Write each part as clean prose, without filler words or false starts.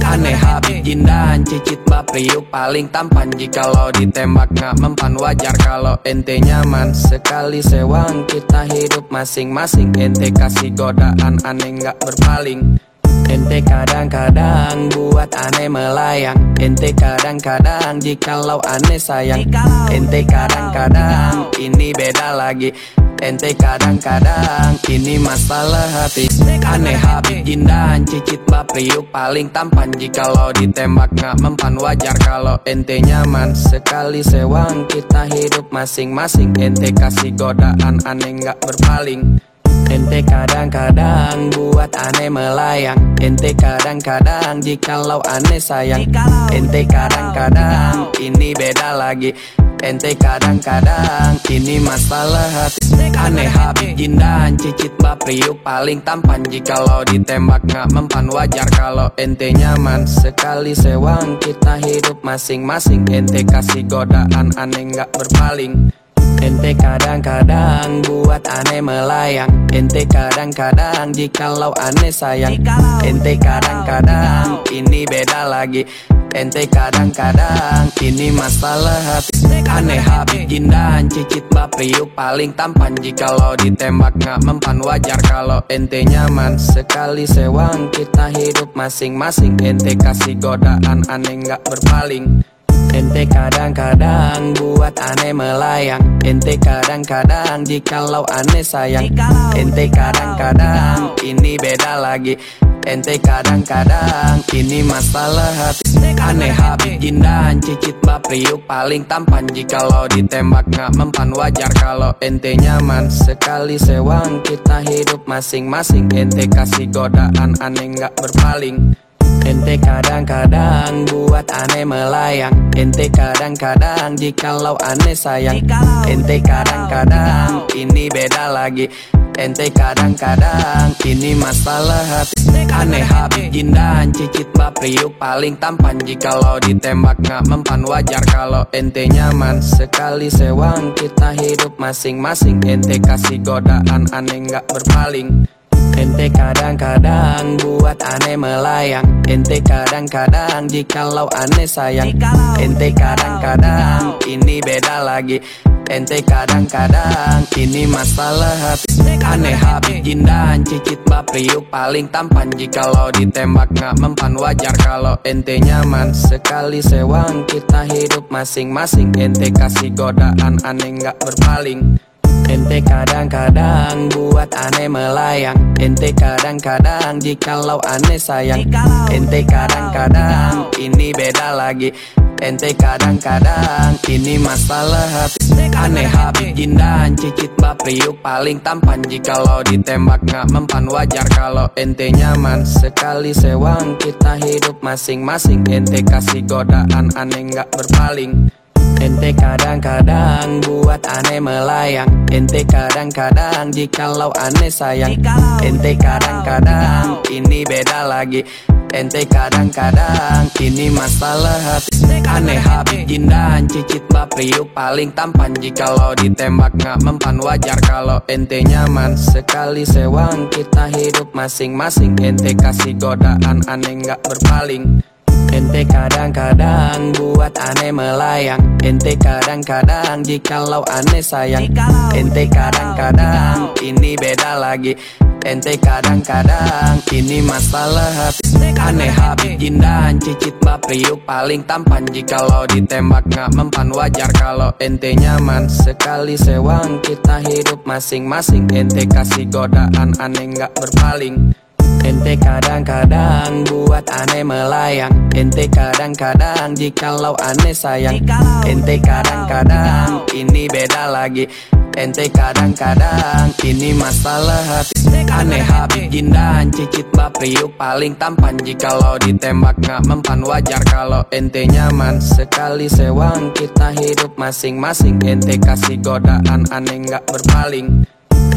Aneh Habib Jindan, cicit bapriuk paling tampan. Jikalau ditembak gak mempan, wajar kalau ente nyaman. Sekali sewang kita hidup masing-masing. Ente kasih godaan aneh gak berpaling. Ente kadang-kadang buat aneh melayang. Ente kadang-kadang jikalau aneh sayang. Ente kadang-kadang ini beda lagi. Ente kadang-kadang ini masalah hati. Aneh Habib Jindan, cicit bapriuk paling tampan. Jikalau ditembak gak mempan, wajar kalau ente nyaman. Sekali sewang kita hidup masing-masing. Ente kasih godaan aneh gak berpaling. Ente kadang-kadang buat aneh melayang. Ente kadang-kadang jikalau aneh sayang. Ente kadang-kadang ini beda lagi. Ente kadang-kadang ini masalah hati. Aneh Habib Jindan, cicit bapriuk paling tampan. Jikalau ditembak gak mempan, wajar kalau ente nyaman. Sekali sewang kita hidup masing-masing. Ente kasih godaan aneh gak berpaling. Ente kadang-kadang buat aneh melayang. Ente kadang-kadang jikalau aneh sayang. Ente kadang-kadang ini beda lagi. Ente kadang-kadang ini masalah hati. Aneh Habib Jindan, cicit bapriuk paling tampan. Jikalau ditembak gak mempan, wajar kalau ente nyaman. Sekali sewang kita hidup masing-masing. Ente kasih godaan aneh gak berpaling. Ente kadang-kadang buat aneh melayang. Ente kadang-kadang jikalau aneh sayang. Ente kadang-kadang ini beda lagi. Ente kadang-kadang ini masalah hati. Aneh Habib Jindan, cicit bapriuk paling tampan. Jikalau ditembak gak mempan, wajar kalau ente nyaman. Sekali sewang kita hidup masing-masing. Ente kasih godaan aneh gak berpaling. Ente kadang-kadang buat aneh melayang. Ente kadang-kadang jikalau aneh sayang. Ente kadang-kadang ini beda lagi. Ente kadang-kadang ini masalah hati. Aneh Habib Jindan, cicit bapriuk paling tampan. Jikalau ditembak gak mempan, wajar kalau ente nyaman. Sekali sewang kita hidup masing-masing. Ente kasih godaan aneh gak berpaling. Ente kadang-kadang buat aneh melayang. Ente kadang-kadang jikalau aneh sayang. Ente kadang-kadang ini beda lagi. Ente kadang-kadang ini masalah hati. Aneh Habib Jindan, cicit bapriuk paling tampan. Jikalau ditembak gak mempan, wajar kalau ente nyaman. Sekali sewang kita hidup masing-masing. Ente kasih godaan aneh gak berpaling. Ente kadang-kadang buat aneh melayang. Ente kadang-kadang jikalau aneh sayang. Ente kadang-kadang ini beda lagi. Ente kadang-kadang ini masalah hati. Aneh Habib Jindan, cicit bapriuk paling tampan. Jikalau ditembak gak mempan, wajar kalau ente nyaman. Sekali sewang kita hidup masing-masing. Ente kasih godaan aneh gak berpaling. Ente kadang-kadang buat aneh melayang. Ente kadang-kadang jikalau aneh sayang. Ente kadang-kadang ini beda lagi. Ente kadang-kadang ini masalah hati. Aneh Habib Jindan, cicit bapriuk paling tampan. Jikalau ditembak gak mempan, wajar kalau ente nyaman. Sekali sewang kita hidup masing-masing. Ente kasih godaan aneh gak berpaling. Ente kadang-kadang buat aneh melayang. Ente kadang-kadang jikalau aneh sayang. Ente kadang-kadang ini beda lagi. Ente kadang-kadang ini masalah hati. Aneh Habib Jindan, cicit bapriuk paling tampan. Jikalau ditembak gak mempan, wajar kalau ente nyaman. Sekali sewang kita hidup masing-masing. Ente kasih godaan aneh gak berpaling. Ente kadang-kadang buat aneh melayang. Ente kadang-kadang jikalau aneh sayang. Ente kadang-kadang ini beda lagi. Ente kadang-kadang ini masalah hati. Aneh Habib Jindan, cicit bapriuk paling tampan. Jikalau ditembak gak mempan, wajar kalau ente nyaman. Sekali sewang kita hidup masing-masing. Ente kasih godaan aneh gak berpaling.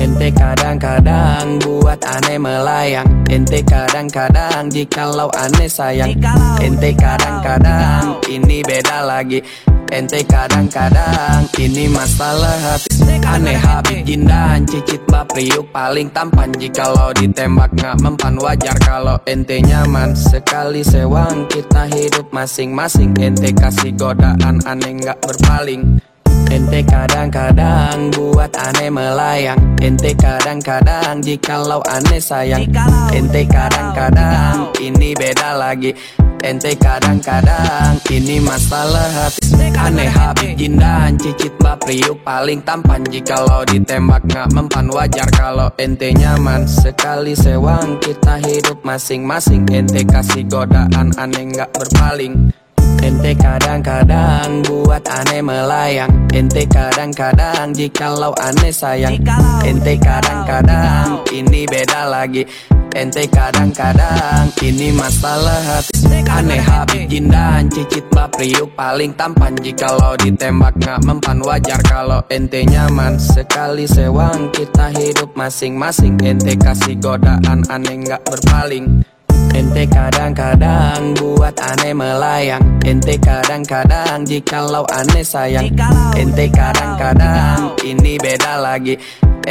Ente kadang-kadang buat aneh melayang. Ente kadang-kadang jikalau aneh sayang. Ente kadang-kadang ini beda lagi. ente kadang-kadang ini masalah hati. Aneh Habib Jindan, cicit Bapriuk paling tampan. Jikalau ditembak gak mempan, wajar kalau ente nyaman. Sekali sewang kita hidup masing-masing, ente kasih godaan aneh gak berpaling. Ente kadang-kadang buat aneh melayang, ente kadang-kadang jikalau aneh sayang. Ente kadang-kadang ini beda lagi, ente kadang-kadang ini masalah hati. Aneh Habib Jindan, cicit Bapriuk paling tampan. Jikalau ditembak gak mempan, wajar kalau ente nyaman. Sekali sewang kita hidup masing-masing, ente kasih godaan aneh gak berpaling. Ente kadang-kadang buat aneh melayang, ente kadang-kadang jikalau aneh sayang. Ente kadang-kadang ini beda lagi, ente kadang-kadang ini masalah hati. Aneh Habib Jindan, cicit Bapriuk paling tampan. Jikalau ditembak gak mempan, wajar kalau ente nyaman. Sekali sewang kita hidup masing-masing, ente kasih godaan aneh gak berpaling. Ente kadang-kadang buat aneh melayang, ente kadang-kadang jikalau aneh sayang. Ente kadang-kadang ini beda lagi,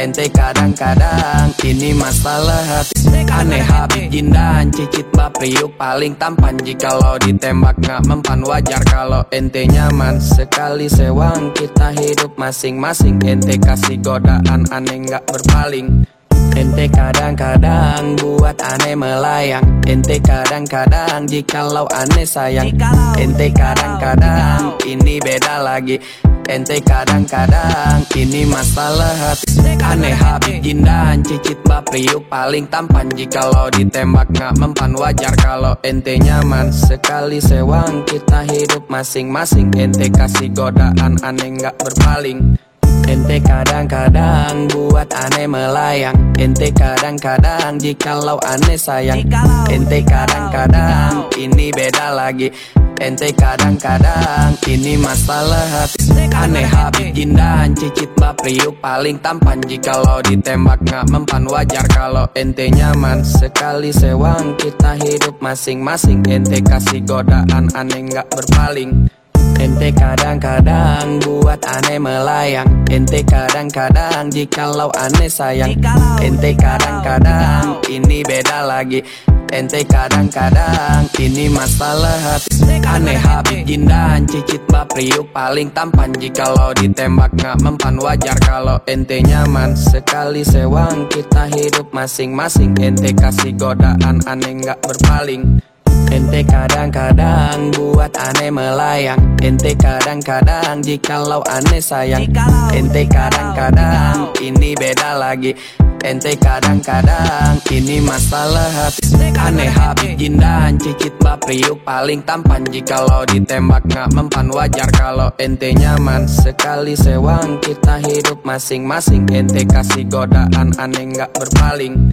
ente kadang-kadang ini masalah hati. Aneh Habib Jindan, cicit Bapriuk paling tampan. Jikalau ditembak gak mempan, wajar kalau ente nyaman. Sekali sewang kita hidup masing-masing, ente kasih godaan aneh gak berpaling. Ente kadang-kadang buat aneh melayang, ente kadang-kadang jikalau aneh sayang. Ente kadang-kadang ini beda lagi, ente kadang-kadang ini masalah hati. Aneh Habib Jindan, cicit Bapriuk paling tampan. Jikalau ditembak gak mempan, wajar kalau ente nyaman. Sekali sewang kita hidup masing-masing, ente kasih godaan aneh gak berpaling. Ente kadang-kadang buat aneh melayang, ente kadang-kadang jikalau aneh sayang. Ente kadang-kadang ini beda lagi, ente kadang-kadang ini masalah hati. Aneh Habib Jindan, cicit Bapriuk paling tampan. Jikalau ditembak gak mempan, wajar kalau ente nyaman. Sekali sewang kita hidup masing-masing, ente kasih godaan aneh gak berpaling. Ente kadang-kadang buat aneh melayang, ente kadang-kadang jikalau aneh sayang. Ente kadang-kadang ini beda lagi, ente kadang-kadang ini masalah hati. Aneh Habib Jindan, cicit Bapriuk paling tampan. Jikalau ditembak gak mempan, wajar kalau ente nyaman. Sekali sewang kita hidup masing-masing, ente kasih godaan aneh gak berpaling. Ente kadang-kadang buat aneh melayang, ente kadang-kadang jikalau aneh sayang. Ente kadang-kadang ini beda lagi, ente kadang-kadang ini masalah hati. Aneh Habib Jindan, cicit Bapriuk paling tampan. Jikalau ditembak gak mempan, wajar kalau ente nyaman. Sekali sewang kita hidup masing-masing, ente kasih godaan aneh gak berpaling.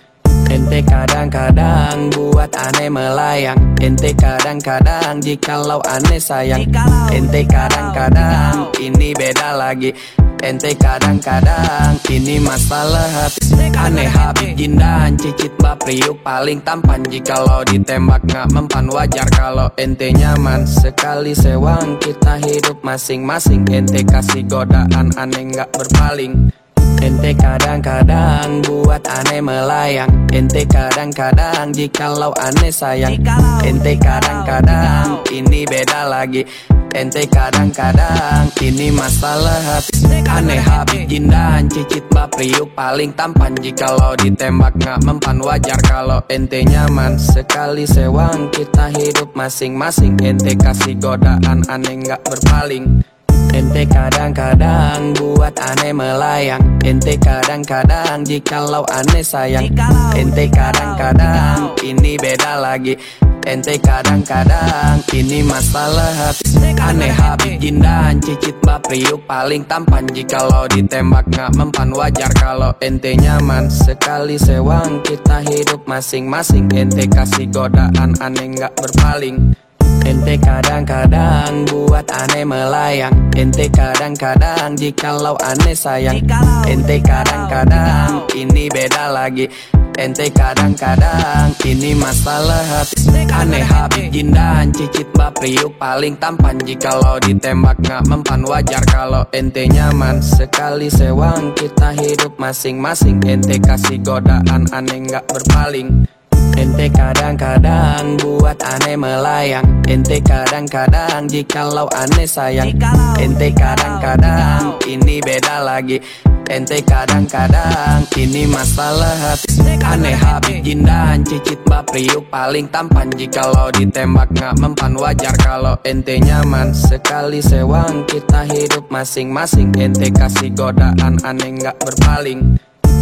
Ente kadang-kadang buat aneh melayang, ente kadang-kadang jikalau aneh sayang. Ente kadang-kadang ini beda lagi, ente kadang-kadang ini masalah hati. Aneh Habib Jindan, cicit Bapriuk paling tampan. Jikalau ditembak gak mempan, wajar kalau ente nyaman. Sekali sewang kita hidup masing-masing, ente kasih godaan aneh gak berpaling. Ente kadang-kadang buat aneh melayang, ente kadang-kadang jikalau aneh sayang. Ente kadang-kadang ini beda lagi, ente kadang-kadang ini masalah hati. Aneh Habib Jindan, cicit Bapriuk paling tampan. Jikalau ditembak gak mempan, wajar kalau ente nyaman. Sekali sewang kita hidup masing-masing, ente kasih godaan aneh gak berpaling. Ente kadang-kadang buat aneh melayang, ente kadang-kadang jikalau aneh sayang. Ente kadang-kadang ini beda lagi, ente kadang-kadang ini masalah hati. Aneh Habib Jindan, cicit Bapriuk paling tampan. Jikalau ditembak gak mempan, wajar kalau ente nyaman. Sekali sewang kita hidup masing-masing, ente kasih godaan aneh gak berpaling. Ente kadang-kadang buat aneh melayang, ente kadang-kadang jikalau aneh sayang. Ente kadang-kadang ini beda lagi, ente kadang-kadang ini masalah hati. Aneh habib jindan cicit bapriuk paling tampan. Jikalau ditembak gak mempan wajar kalau ente nyaman. Sekali sewang kita hidup masing-masing. Ente kasih godaan aneh gak berpaling. Ente kadang-kadang buat aneh melayang. Ente kadang-kadang jikalau aneh sayang. Ente kadang-kadang ini beda lagi. Ente kadang-kadang ini masalah hati. Aneh habib jindan cicit bapriuk paling tampan. Jikalau ditembak gak mempan wajar kalau ente nyaman. Sekali sewang kita hidup masing-masing. Ente kasih godaan aneh gak berpaling.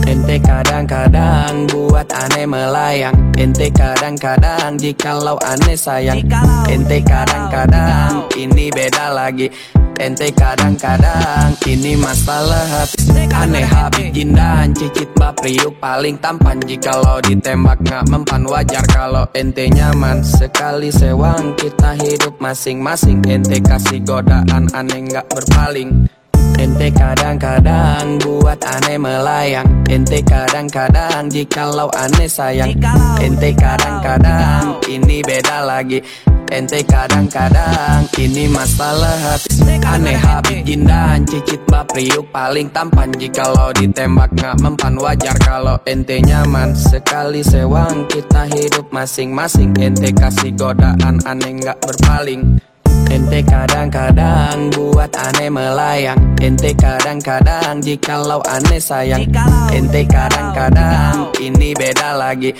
Ente kadang-kadang buat aneh melayang. Ente kadang-kadang jikalau aneh sayang. Ente kadang-kadang ini beda lagi. Ente kadang-kadang ini masalah hati. Aneh habib jindan cicit bapriuk paling tampan. Jikalau ditembak gak mempan wajar kalau ente nyaman. Sekali sewang kita hidup masing-masing. Ente kasih godaan aneh gak berpaling. Ente kadang-kadang buat aneh melayang. Ente kadang-kadang jikalau aneh sayang. Ente kadang-kadang ini beda lagi. Ente kadang-kadang ini masalah hati. Aneh habib jindan cicit bapriuk paling tampan. Jikalau ditembak gak mempan wajar kalau ente nyaman. Sekali sewang kita hidup masing-masing. Ente kasih godaan aneh gak berpaling. Ente kadang-kadang buat aneh melayang. Ente kadang-kadang jikalau aneh sayang. Ente kadang-kadang ini beda lagi.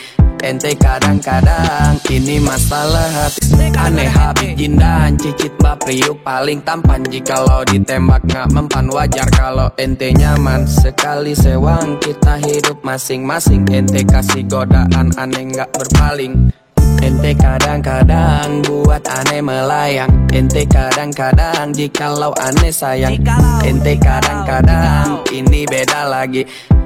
Ente kadang-kadang ini masalah hati. Aneh habib jindan cicit bapriuk paling tampan. Jikalau ditembak gak mempan wajar kalau ente nyaman. Sekali sewang kita hidup masing-masing. Ente kasih godaan aneh gak berpaling. Ente kadang-kadang buat aneh melayang. Ente kadang-kadang jikalau aneh sayang. Ente kadang-kadang ini beda lagi.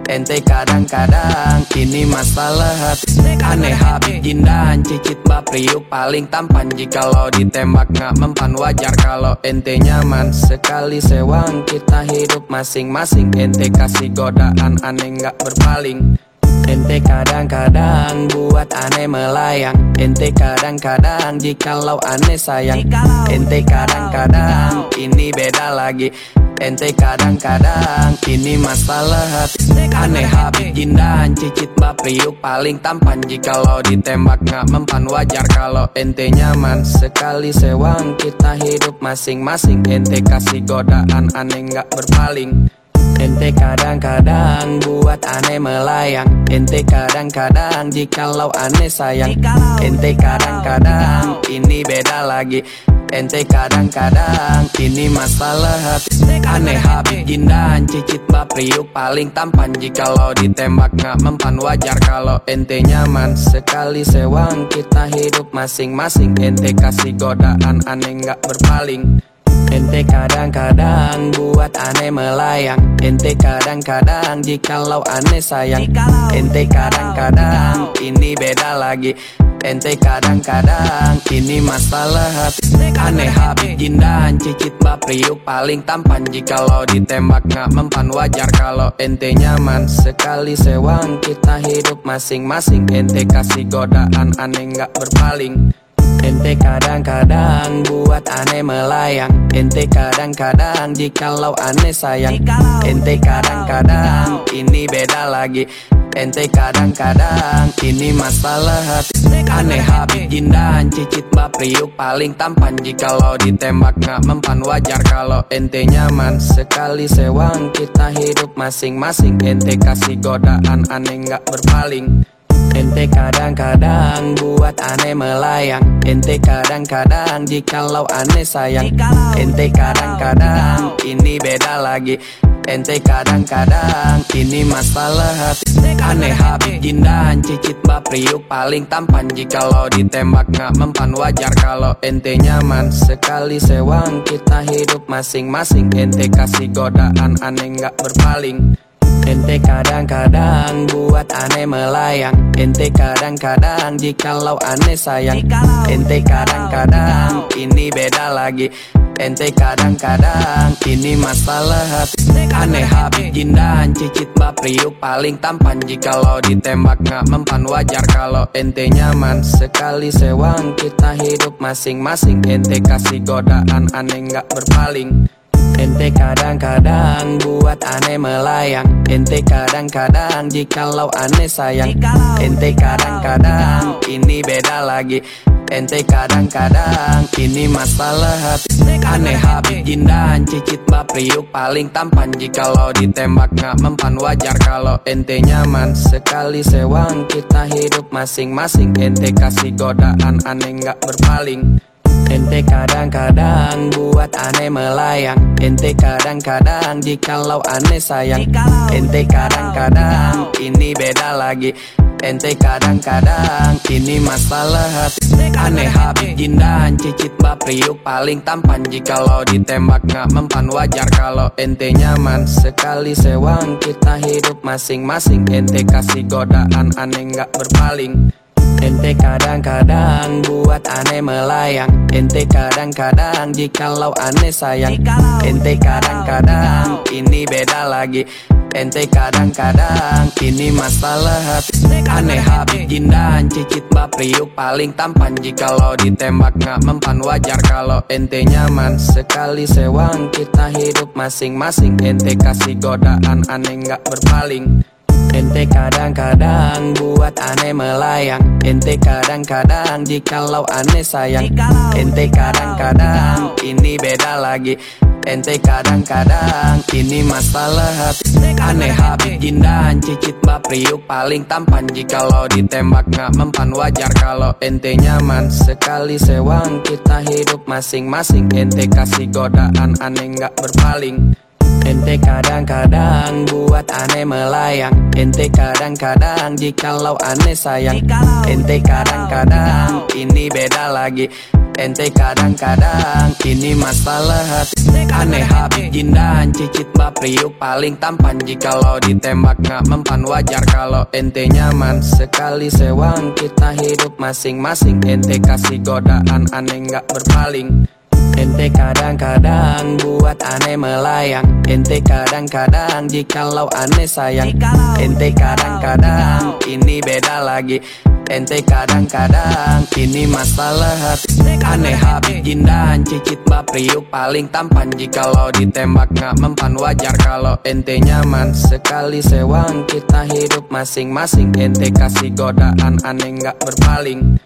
Ente kadang-kadang ini masalah hati. Aneh habib jindan cicit bapriuk paling tampan. Jikalau ditembak gak mempan wajar kalau ente nyaman. Sekali sewang kita hidup masing-masing. Ente kasih godaan aneh gak berpaling. Ente kadang-kadang buat aneh melayang. Ente kadang-kadang jikalau aneh sayang. Ente kadang-kadang ini beda lagi. Ente kadang-kadang ini masalah hati. Aneh habib jindan cicit bapriuk paling tampan. Jikalau ditembak gak mempan wajar kalau ente nyaman. Sekali sewang kita hidup masing-masing. Ente kasih godaan aneh gak berpaling. Ente kadang-kadang buat aneh melayang. Ente kadang-kadang jikalau aneh sayang. Ente kadang-kadang ini beda lagi. Ente kadang-kadang ini masalah hati. Aneh habib jindan cicit bapriuk paling tampan. Jikalau ditembak gak mempan wajar kalau ente nyaman. Sekali sewang kita hidup masing-masing. Ente kasih godaan aneh gak berpaling. Ente kadang-kadang buat aneh melayang. Ente kadang-kadang jikalau aneh sayang. Ente kadang-kadang ini beda lagi. Ente kadang-kadang ini masalah hati. Aneh habib jindan cicit bapriuk paling tampan. Jikalau ditembak gak mempan wajar kalau ente nyaman. Sekali sewang kita hidup masing-masing. Ente kasih godaan aneh gak berpaling. Ente kadang-kadang buat aneh melayang. Ente kadang-kadang jikalau aneh sayang. Ente kadang-kadang ini beda lagi. Ente kadang-kadang ini masalah hati. Aneh habib jindan cicit bapriuk paling tampan. Jikalau ditembak gak mempan wajar kalau ente nyaman. Sekali sewang kita hidup masing-masing. Ente kasih godaan aneh gak berpaling. Ente kadang-kadang buat aneh melayang. Ente kadang-kadang jikalau aneh sayang. Ente kadang-kadang ini beda lagi. Ente kadang-kadang ini masalah hati. Aneh habib jindan cicit bapriuk paling tampan. Jikalau ditembak gak mempan wajar kalau ente nyaman. Sekali sewang kita hidup masing-masing. Ente kasih godaan aneh gak berpaling. Ente kadang-kadang buat aneh melayang. Ente kadang-kadang jikalau aneh sayang. Ente kadang-kadang ini beda lagi. Ente kadang-kadang ini masalah hati. Aneh habis jindahan cicit bapriuk paling tampan. Jikalau ditembak gak mempan wajar kalau ente nyaman. Sekali sewang kita hidup masing-masing. Ente kasih godaan aneh gak berpaling. Ente kadang-kadang buat aneh melayang. Ente kadang-kadang jikalau aneh sayang. Ente kadang-kadang ini beda lagi. Ente kadang-kadang ini masalah hati. Aneh habis jindahan cicit bapriuk paling tampan. Jikalau ditembak gak mempan wajar kalau ente nyaman. Sekali sewang kita hidup masing-masing. Ente kasih godaan aneh gak berpaling. Ente kadang-kadang buat aneh melayang. Ente kadang-kadang jikalau aneh sayang. Ente kadang-kadang ini beda lagi. Ente kadang-kadang ini masalah hati. Aneh habis jindahan cicit bapriuk paling tampan. Jikalau ditembak gak mempan wajar kalau ente nyaman. Sekali sewang kita hidup masing-masing. Ente kasih godaan aneh gak berpaling. Ente kadang-kadang buat aneh melayang. Ente kadang-kadang jikalau aneh sayang. Ente kadang-kadang ini beda lagi. Ente kadang-kadang ini masalah hati. Aneh habis jindahan cicit bapriuk paling tampan. Jikalau ditembak gak mempan wajar kalau ente nyaman. Sekali sewang kita hidup masing-masing. Ente kasih godaan aneh gak berpaling. Ente kadang-kadang buat aneh melayang. Ente kadang-kadang jikalau aneh sayang. Ente kadang-kadang ini beda lagi. Ente kadang-kadang ini masalah hati. Aneh habis jindahan cicit bapriuk paling tampan. Jikalau ditembak gak mempan wajar kalau ente nyaman. Sekali sewang kita hidup masing-masing. Ente kasih godaan aneh gak berpaling. Ente kadang-kadang buat aneh melayang. Ente kadang-kadang jikalau aneh sayang. Ente kadang-kadang ini beda lagi. Ente kadang-kadang ini masalah hati. Aneh habis jindahan cicit bapriuk paling tampan. Jikalau ditembak gak mempan wajar kalau ente nyaman. Sekali sewang kita hidup masing-masing. Ente kasih godaan aneh gak berpaling. Ente kadang-kadang buat aneh melayang. Ente kadang-kadang jikalau aneh sayang. Ente kadang-kadang ini beda lagi. Ente kadang-kadang ini masalah hati. Aneh habis jindahan cicit bapriuk paling tampan. Jikalau ditembak gak mempan wajar kalau ente nyaman. Sekali sewang kita hidup masing-masing. Ente kasih godaan aneh gak berpaling.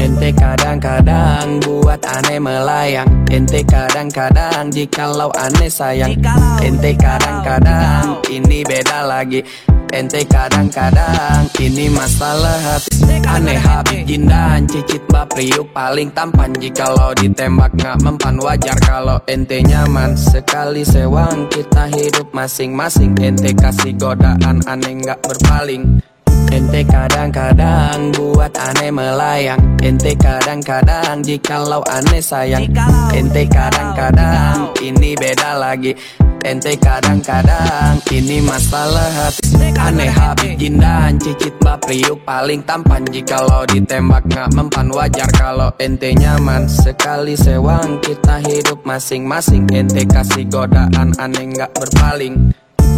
Ente kadang-kadang buat aneh melayang. Ente kadang-kadang jikalau aneh sayang. Ente kadang-kadang ini beda lagi. Ente kadang-kadang ini masalah hati. Aneh habis jindahan cicit bapriuk paling tampan. Jikalau ditembak gak mempan wajar kalau ente nyaman. Sekali sewang kita hidup masing-masing. Ente kasih godaan aneh gak berpaling. Ente kadang-kadang buat aneh melayang. Ente kadang-kadang jikalau aneh sayang. Ente kadang-kadang ini beda lagi. Ente kadang-kadang ini masalah hati. Aneh habis jindahan cicit bapriuk paling tampan. Jikalau ditembak gak mempan wajar kalau ente nyaman. Sekali sewang kita hidup masing-masing. Ente kasih godaan aneh gak berpaling.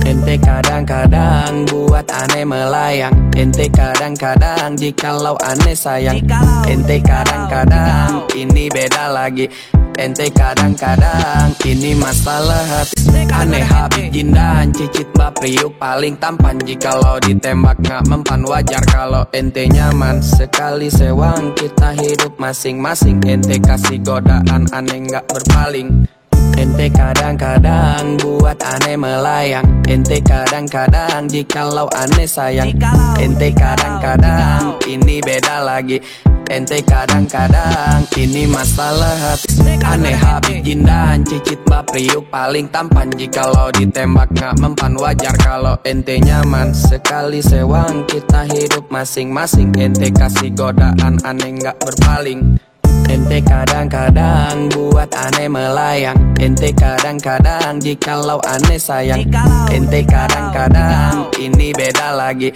Ente kadang-kadang buat aneh melayang. Ente kadang-kadang jikalau aneh sayang. Ente kadang-kadang ini beda lagi. Ente kadang-kadang ini masalah hati. Aneh habis jindahan cicit bapriuk paling tampan. Jikalau ditembak gak mempan wajar kalau ente nyaman. Sekali sewang kita hidup masing-masing. Ente kasih godaan aneh gak berpaling. Ente kadang-kadang buat aneh melayang. Ente kadang-kadang jikalau aneh sayang. Ente kadang-kadang ini beda lagi. Ente kadang-kadang ini masalah hati. Aneh habis jindahan cicit bapriuk paling tampan. Jikalau ditembak gak mempan wajar kalau ente nyaman. Sekali sewang kita hidup masing-masing. Ente kasih godaan aneh gak berpaling. Ente kadang-kadang buat aneh melayang. Ente kadang-kadang jikalau aneh sayang. Ente kadang-kadang ini beda lagi.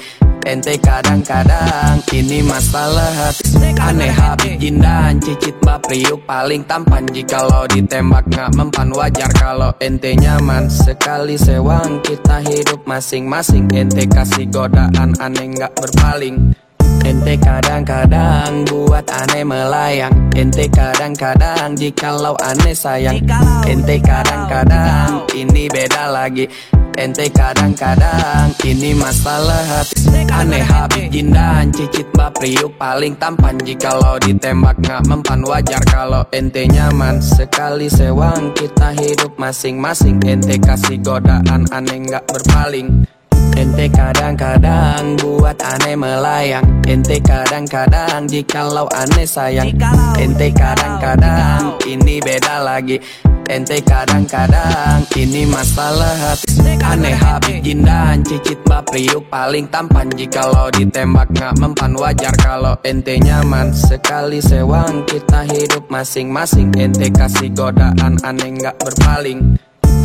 Ente kadang-kadang ini masalah hati. Aneh habis jindan cicit bapriuk paling tampan. Jikalau ditembak gak mempan wajar kalau ente nyaman. Sekali sewang kita hidup masing-masing. Ente kasih godaan aneh gak berpaling. Ente kadang-kadang buat aneh melayang. Ente kadang-kadang jikalau aneh sayang. Ente kadang-kadang ini beda lagi. Ente kadang-kadang ini masalah hati. Aneh habis jindan cicit bapriuk paling tampan. Jikalau ditembak gak mempan wajar kalau ente nyaman. Sekali sewang kita hidup masing-masing. Ente kasih godaan aneh gak berpaling. Ente kadang-kadang buat aneh melayang. Ente kadang-kadang jikalau aneh sayang. Ente kadang-kadang ini beda lagi. Ente kadang-kadang ini masalah hati. Aneh habis jindan cicit bapriuk paling tampan. Jikalau ditembak gak mempan wajar kalau ente nyaman. Sekali sewang kita hidup masing-masing. Ente kasih godaan aneh gak berpaling.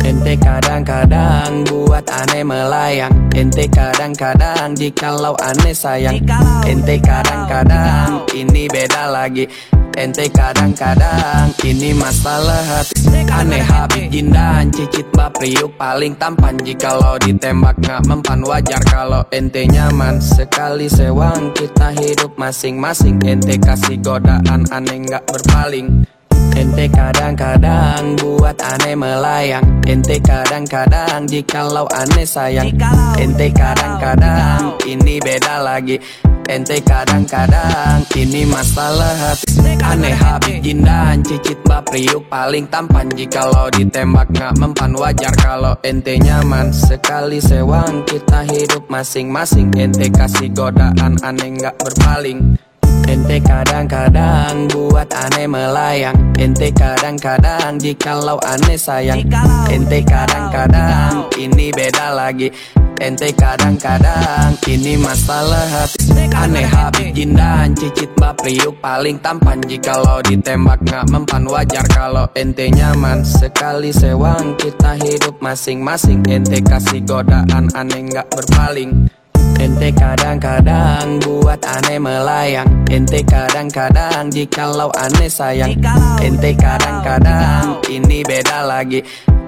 Ente kadang-kadang buat aneh melayang. Ente kadang-kadang jikalau aneh sayang. Ente kadang-kadang ini beda lagi. Ente kadang-kadang ini masalah hati. Aneh habis jindan cicit bapriuk paling tampan. Jikalau ditembak gak mempan wajar kalau ente nyaman. Sekali sewang kita hidup masing-masing. Ente kasih godaan aneh gak berpaling. Ente kadang-kadang buat aneh melayang. Ente kadang-kadang jikalau aneh sayang. Ente kadang-kadang ini beda lagi. Ente kadang-kadang ini masalah hati. Aneh habis jindan cicit bapriuk paling tampan. Jikalau ditembak gak mempan wajar kalau ente nyaman. Sekali sewang kita hidup masing-masing. Ente kasih godaan aneh gak berpaling. Ente kadang-kadang buat aneh melayang. Ente kadang-kadang jikalau aneh sayang. Ente kadang-kadang ini beda lagi. Ente kadang-kadang ini masalah hati. Aneh habis jindan cicit bapriuk paling tampan. Jikalau ditembak gak mempan wajar kalau ente nyaman. Sekali sewang kita hidup masing-masing. Ente kasih godaan aneh gak berpaling. Ente kadang-kadang buat aneh melayang. Ente kadang-kadang jikalau aneh sayang. Ente kadang-kadang ini beda lagi.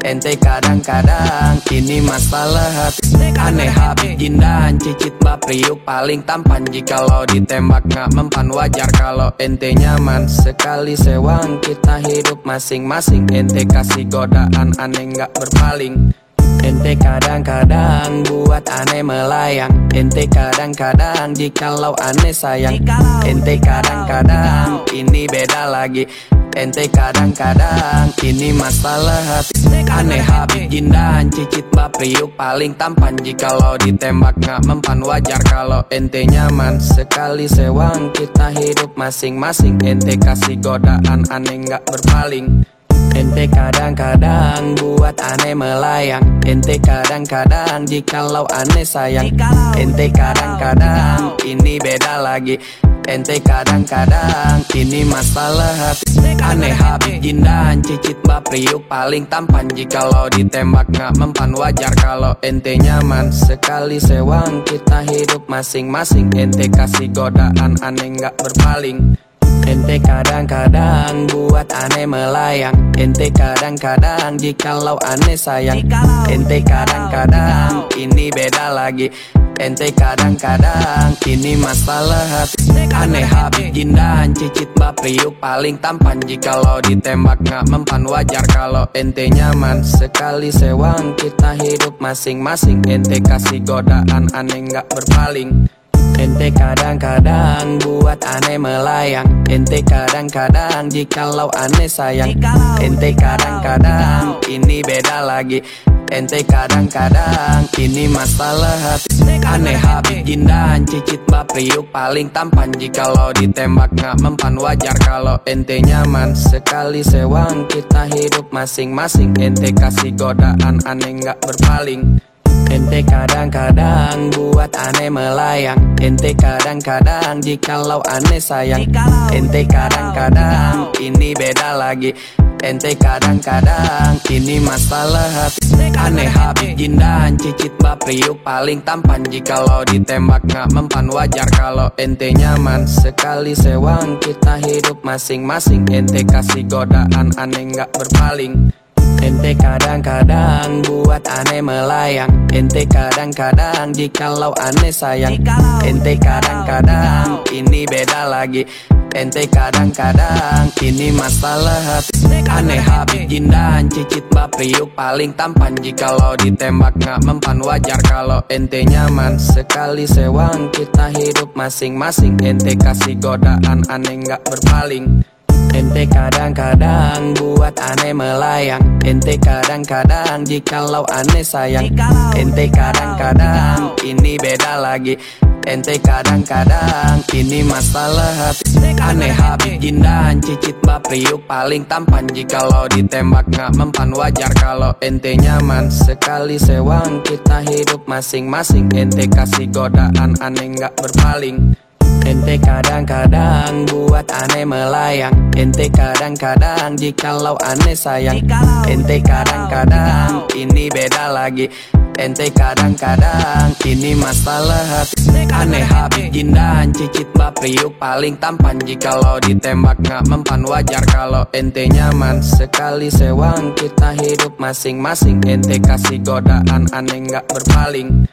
Ente kadang-kadang ini masalah hati. Aneh habis jindan cicit bapriuk paling tampan. Jikalau ditembak gak mempan wajar kalau ente nyaman. Sekali sewang kita hidup masing-masing. Ente kasih godaan aneh gak berpaling. Ente kadang-kadang buat aneh melayang. Ente kadang-kadang jikalau aneh sayang. Ente kadang-kadang ini beda lagi. Ente kadang-kadang ini masalah hati. Aneh habis jindan cicit bapriuk paling tampan. Jikalau ditembak gak mempan wajar kalau ente nyaman. Sekali sewang kita hidup masing-masing. Ente kasih godaan aneh gak berpaling. Ente kadang-kadang buat aneh melayang. Ente kadang-kadang jikalau aneh sayang. Ente kadang-kadang ini beda lagi. Ente kadang-kadang ini masalah hati. Aneh habis jindan cicit bapriuk paling tampan. Jikalau ditembak gak mempan wajar kalau ente nyaman. Sekali sewang kita hidup masing-masing. Ente kasih godaan aneh gak berpaling. Ente kadang-kadang buat aneh melayang. Ente kadang-kadang jikalau aneh sayang. Ente kadang-kadang ini beda lagi. Ente kadang-kadang ini masalah hati. Aneh habis jindan cicit bapriuk paling tampan. Jikalau ditembak gak mempan wajar kalau ente nyaman. Sekali sewang kita hidup masing-masing. Ente kasih godaan aneh gak berpaling. Ente kadang-kadang buat aneh melayang. Ente kadang-kadang jikalau aneh sayang. Ente kadang-kadang ini beda lagi. Ente kadang-kadang ini masalah hati. Aneh habis jindan cicit bapriuk paling tampan. Jikalau ditembak gak mempan wajar kalau ente nyaman. Sekali sewang kita hidup masing-masing. Ente kasih godaan aneh gak berpaling. Ente kadang-kadang buat aneh melayang. Ente kadang-kadang jikalau aneh sayang. Ente kadang-kadang ini beda lagi. Ente kadang-kadang ini masalah hati. Aneh habis jindahan cicit bapriuk paling tampan. Jikalau ditembak gak mempan wajar kalau ente nyaman. Sekali sewang kita hidup masing-masing. Ente kasih godaan aneh gak berpaling. Ente kadang-kadang buat aneh melayang. Ente kadang-kadang jikalau aneh sayang. Ente kadang-kadang ini beda lagi. Ente kadang-kadang ini masalah hati. Aneh habis jindahan cicit bapriuk paling tampan. Jikalau ditembak gak mempan wajar kalau ente nyaman. Sekali sewang kita hidup masing-masing. Ente kasih godaan aneh gak berpaling. Ente kadang-kadang buat aneh melayang. Ente kadang-kadang jikalau aneh sayang. Ente kadang-kadang ini beda lagi. Ente kadang-kadang ini masalah hati. Aneh habis jindahan cicit bapriuk paling tampan. Jikalau ditembak gak mempan wajar kalau ente nyaman. Sekali sewang kita hidup masing-masing. Ente kasih godaan aneh gak berpaling. Ente kadang-kadang buat aneh melayang. Ente kadang-kadang jikalau aneh sayang. Ente kadang-kadang ini beda lagi. Ente kadang-kadang ini masalah hati. Aneh habis jindahan cicit bapriuk paling tampan. Jikalau ditembak gak mempan wajar kalau ente nyaman. Sekali sewang kita hidup masing-masing. Ente kasih godaan aneh gak berpaling.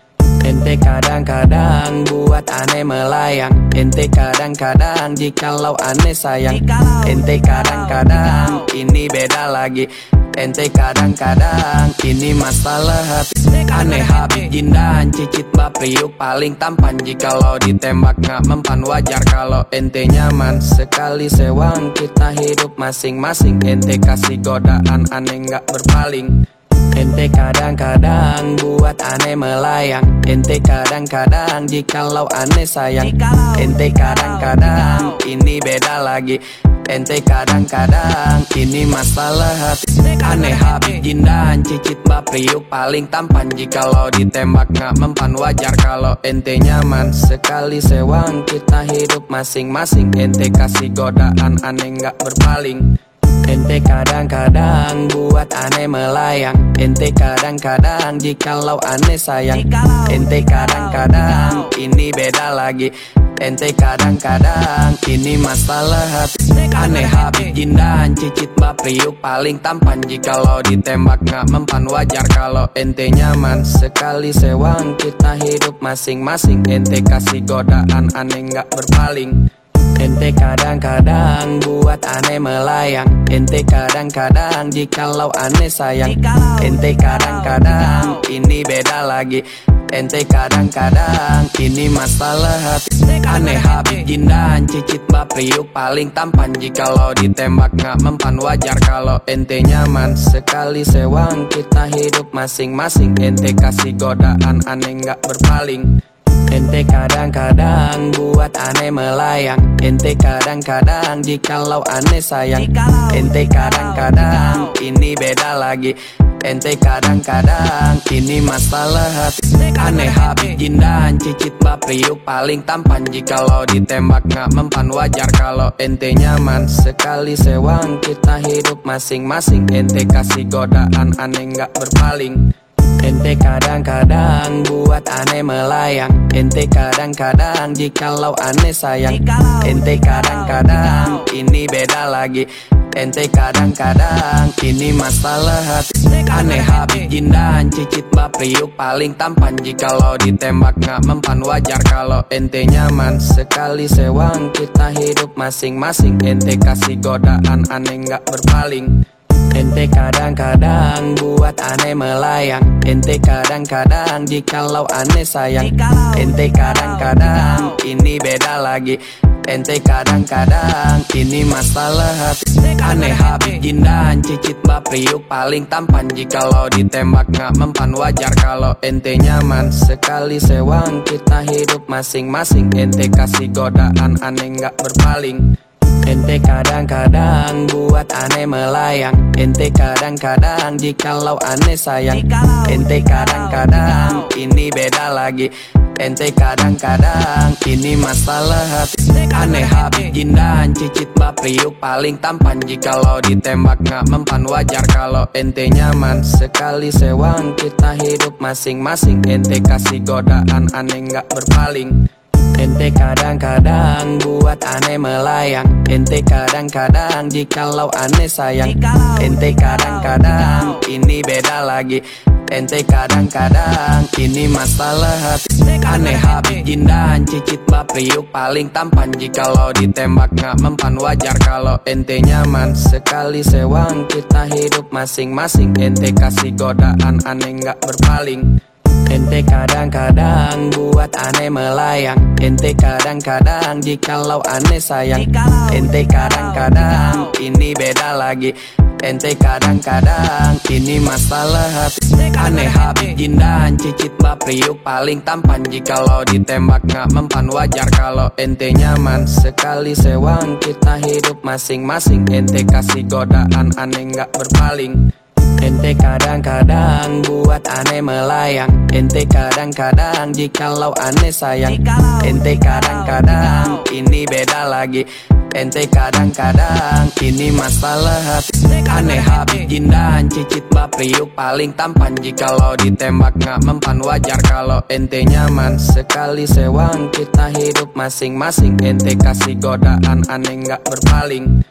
Ente kadang-kadang buat aneh melayang. Ente kadang-kadang jikalau aneh sayang. Ente kadang-kadang ini beda lagi. Ente kadang-kadang ini masalah hati. Aneh habis jindahan cicit bapriuk paling tampan. Jikalau ditembak gak mempan wajar kalau ente nyaman. Sekali sewang kita hidup masing-masing. Ente kasih godaan aneh gak berpaling. Ente kadang-kadang buat aneh melayang. Ente kadang-kadang jikalau aneh sayang. Ente kadang-kadang ini beda lagi. Ente kadang-kadang ini masalah hati. Aneh habis jindahan cicit bapriuk paling tampan. Jikalau ditembak gak mempan wajar kalau ente nyaman. Sekali sewang kita hidup masing-masing. Ente kasih godaan aneh gak berpaling. Ente kadang-kadang buat aneh melayang. Ente kadang-kadang jikalau aneh sayang. Ente kadang-kadang ini beda lagi. Ente kadang-kadang ini masalah hati. Aneh habis jindahan cicit bapriuk paling tampan. Jikalau ditembak gak mempan wajar kalau ente nyaman. Sekali sewang kita hidup masing-masing. Ente kasih godaan aneh gak berpaling. Ente kadang-kadang buat aneh melayang. Ente kadang-kadang jikalau aneh sayang. Ente kadang-kadang ini beda lagi. Ente kadang-kadang ini masalah hati. Aneh habis jindahan cicit bapriuk paling tampan. Jikalau ditembak gak mempan wajar kalau ente nyaman. Sekali sewang kita hidup masing-masing. Ente kasih godaan aneh gak berpaling. Ente kadang-kadang buat aneh melayang. Ente kadang-kadang jikalau aneh sayang. Ente kadang-kadang ini beda lagi. Ente kadang-kadang ini masalah hati. Aneh habis jindahan cicit bapriuk paling tampan. Jikalau ditembak gak mempan wajar kalau ente nyaman. Sekali sewang kita hidup masing-masing. Ente kasih godaan aneh gak berpaling. Ente kadang-kadang buat aneh melayang. Ente kadang-kadang jikalau aneh sayang. Ente kadang-kadang ini beda lagi. Ente kadang-kadang ini masalah hati. Aneh habis jindahan cicit bapriuk paling tampan. Jikalau ditembak gak mempan wajar kalau ente nyaman. Sekali sewang kita hidup masing-masing. Ente kasih godaan aneh gak berpaling. Ente kadang-kadang buat aneh melayang. Ente kadang-kadang jikalau aneh sayang. Ente kadang-kadang ini beda lagi. Ente kadang-kadang ini masalah hati. Aneh habis jindahan cicit bapriuk paling tampan. Jikalau ditembak gak mempan wajar kalau ente nyaman. Sekali sewang kita hidup masing-masing. Ente kasih godaan aneh gak berpaling. Ente kadang-kadang buat aneh melayang. Ente kadang-kadang jikalau aneh sayang. Ente kadang-kadang ini beda lagi. Ente kadang-kadang ini masalah hati. Aneh habis jindahan cicit bapriuk paling tampan. Jikalau ditembak gak mempan wajar kalau ente nyaman. Sekali sewang kita hidup masing-masing. Ente kasih godaan aneh gak berpaling. Ente kadang-kadang buat aneh melayang. Ente kadang-kadang jikalau aneh sayang. Ente kadang-kadang ini beda lagi. Ente kadang-kadang ini masalah hati. Aneh habis jindahan cicit bapriuk paling tampan. Jikalau ditembak gak mempan wajar kalau ente nyaman. Sekali sewang kita hidup masing-masing. Ente kasih godaan aneh gak berpaling. Ente kadang-kadang buat aneh melayang. Ente kadang-kadang jikalau aneh sayang. Ente kadang-kadang ini beda lagi. Ente kadang-kadang ini masalah hati. Aneh habis jindahan cicit bapriuk paling tampan. Jikalau ditembak gak mempan wajar kalau ente nyaman. Sekali sewang kita hidup masing-masing. Ente kasih godaan aneh gak berpaling. Ente kadang-kadang buat aneh melayang. Ente kadang-kadang jikalau aneh sayang. Ente kadang-kadang ini beda lagi. Ente kadang-kadang ini masalah hati. Aneh habis jindahan cicit bapriuk paling tampan. Jikalau ditembak gak mempan wajar kalau ente nyaman. Sekali sewang kita hidup masing-masing. Ente kasih godaan aneh gak berpaling.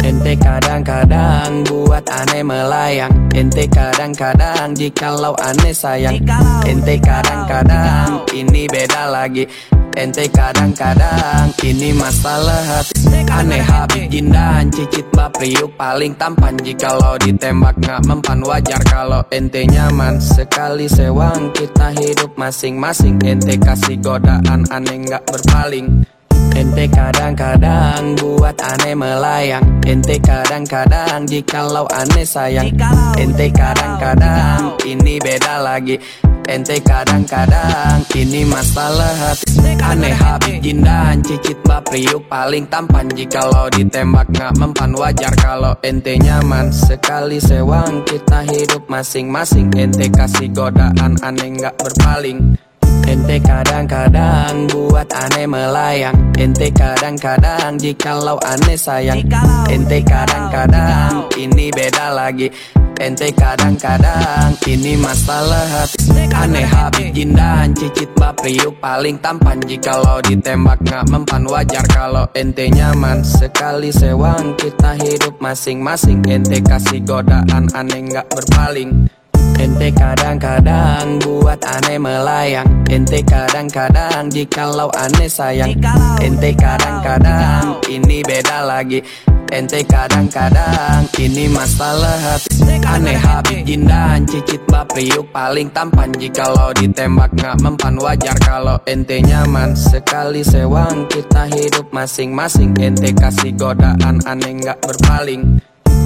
Ente kadang-kadang buat aneh melayang. Ente kadang-kadang jikalau aneh sayang. Ente kadang-kadang ini beda lagi. Ente kadang-kadang ini masalah hati. Aneh habis jindahan cicit bapriuk paling tampan. Jikalau ditembak gak mempan wajar kalau ente nyaman. Sekali sewang kita hidup masing-masing. Ente kasih godaan aneh gak berpaling. Ente kadang-kadang buat aneh melayang. Ente kadang-kadang jikalau aneh sayang. Ente kadang-kadang ini beda lagi. Ente kadang-kadang ini masalah hati. Aneh habis jindahan cicit bapriuk paling tampan. Jikalau ditembak gak mempan wajar kalau ente nyaman. Sekali sewang kita hidup masing-masing. Ente kasih godaan aneh gak berpaling. Ente kadang-kadang buat aneh melayang. Ente kadang-kadang jikalau aneh sayang. Ente kadang-kadang ini beda lagi. Ente kadang-kadang ini masalah hati. Aneh habis jindahan cicit bapriuk paling tampan. Jikalau ditembak gak mempan wajar kalau ente nyaman. Sekali sewang kita hidup masing-masing. Ente kasih godaan aneh gak berpaling. Ente kadang-kadang buat aneh melayang. Ente kadang-kadang jikalau aneh sayang. Ente kadang-kadang ini beda lagi. Ente kadang-kadang ini masalah hati. Aneh habis jindahan cicit bapriuk paling tampan. Jikalau ditembak gak mempan wajar kalau ente nyaman. Sekali sewang kita hidup masing-masing. Ente kasih godaan aneh gak berpaling.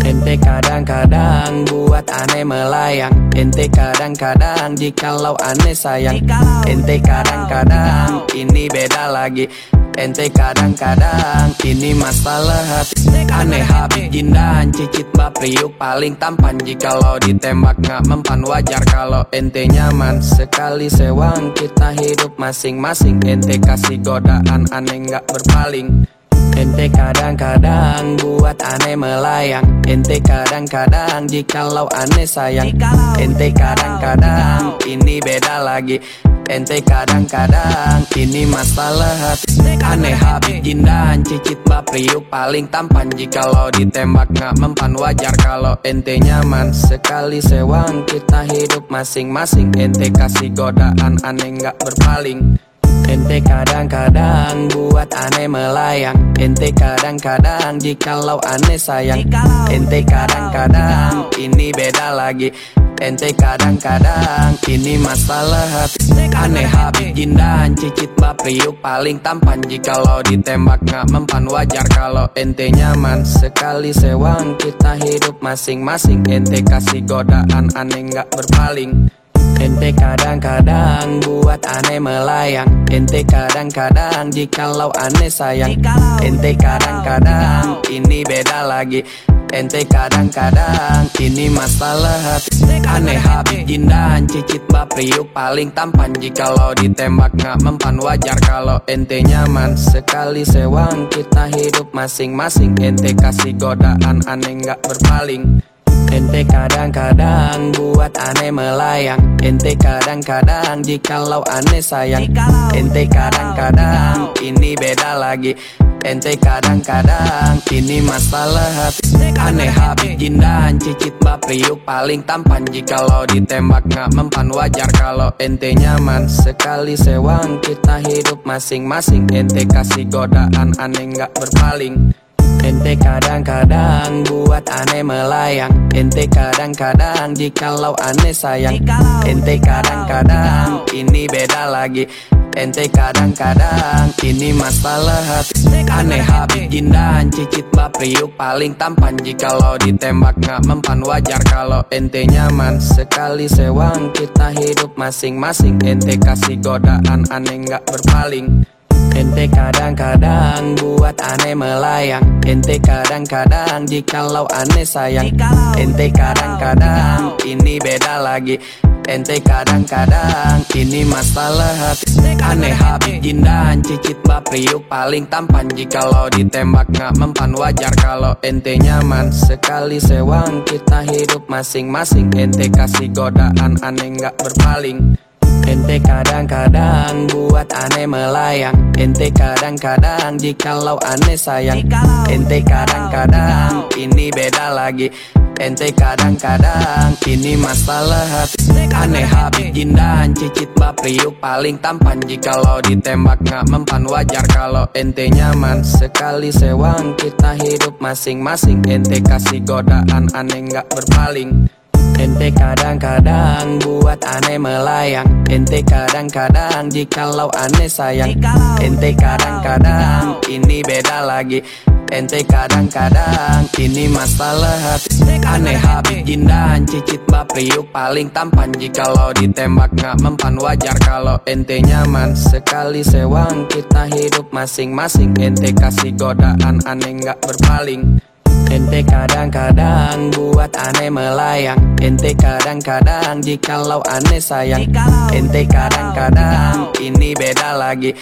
Ente kadang-kadang buat aneh melayang. Ente kadang-kadang jikalau aneh sayang. Ente kadang-kadang ini beda lagi. Ente kadang-kadang ini masalah hati. Aneh habis jindahan cicit bapriuk paling tampan. Jikalau ditembak gak mempan wajar kalau ente nyaman. Sekali sewang kita hidup masing-masing. Ente kasih godaan aneh gak berpaling. Ente kadang-kadang buat aneh melayang. Ente kadang-kadang jikalau aneh sayang. Ente kadang-kadang ini beda lagi. Ente kadang-kadang ini masalah hati. Aneh habis jindahan cicit bapriuk paling tampan. Jikalau ditembak gak mempan wajar kalau ente nyaman. Sekali sewang kita hidup masing-masing. Ente kasih godaan aneh gak berpaling. Ente kadang-kadang buat aneh melayang. Ente kadang-kadang jikalau aneh sayang. Ente kadang-kadang ini beda lagi. Ente kadang-kadang ini masalah hati. Aneh habis jindahan cicit bapriuk paling tampan. Jikalau ditembak gak mempan wajar kalau ente nyaman. Sekali sewang kita hidup masing-masing. Ente kasih godaan aneh gak berpaling. Ente kadang-kadang buat aneh melayang. Ente kadang-kadang jikalau aneh sayang. Ente kadang-kadang ini beda lagi. Ente kadang-kadang ini masalah hati. Aneh habis jindahan cicit bapriuk paling tampan. Jikalau ditembak gak mempan wajar kalau ente nyaman. Sekali sewang kita hidup masing-masing. Ente kasih godaan aneh gak berpaling. Ente kadang-kadang buat aneh melayang. Ente kadang-kadang jikalau aneh sayang. Ente kadang-kadang ini beda lagi. Ente kadang-kadang ini masalah hati. Aneh habis jindahan cicit bapriuk paling tampan. Jikalau ditembak gak mempan wajar kalau ente nyaman. Sekali sewang kita hidup masing-masing. Ente kasih godaan aneh gak berpaling. Ente kadang-kadang buat aneh melayang. Ente kadang-kadang jikalau aneh sayang. Ente kadang-kadang ini beda lagi. Ente kadang-kadang ini masalah hati. Aneh habis jindahan cicit bapriuk paling tampan. Jikalau ditembak gak mempan wajar kalau ente nyaman. Sekali sewang kita hidup masing-masing. Ente kasih godaan aneh gak berpaling. Ente kadang-kadang buat aneh melayang. Ente kadang-kadang jikalau aneh sayang. Ente kadang-kadang ini beda lagi. Ente kadang-kadang ini masalah hati. Aneh habis jindahan cicit bapriuk paling tampan. Jikalau ditembak gak mempan wajar kalau ente nyaman. Sekali sewang kita hidup masing-masing. Ente kasih godaan aneh gak berpaling. Ente kadang-kadang buat aneh melayang. Ente kadang-kadang jikalau aneh sayang. Ente kadang-kadang ini beda lagi. Ente kadang-kadang ini masalah hati. Aneh habis jindahan cicit bapriuk paling tampan. Jikalau ditembak gak mempan wajar kalau ente nyaman. Sekali sewang kita hidup masing-masing. Ente kasih godaan aneh gak berpaling. Ente kadang-kadang buat aneh melayang. Ente kadang-kadang jikalau aneh sayang. Ente kadang-kadang ini beda lagi. Ente kadang-kadang ini masalah hati. Aneh habis jindahan cicit bapriuk paling tampan. Jikalau ditembak gak mempan wajar kalau ente nyaman. Sekali sewang kita hidup masing-masing. Ente kasih godaan aneh gak berpaling. Ente kadang-kadang buat aneh melayang. Ente kadang-kadang jikalau aneh sayang. Ente kadang-kadang ini beda lagi.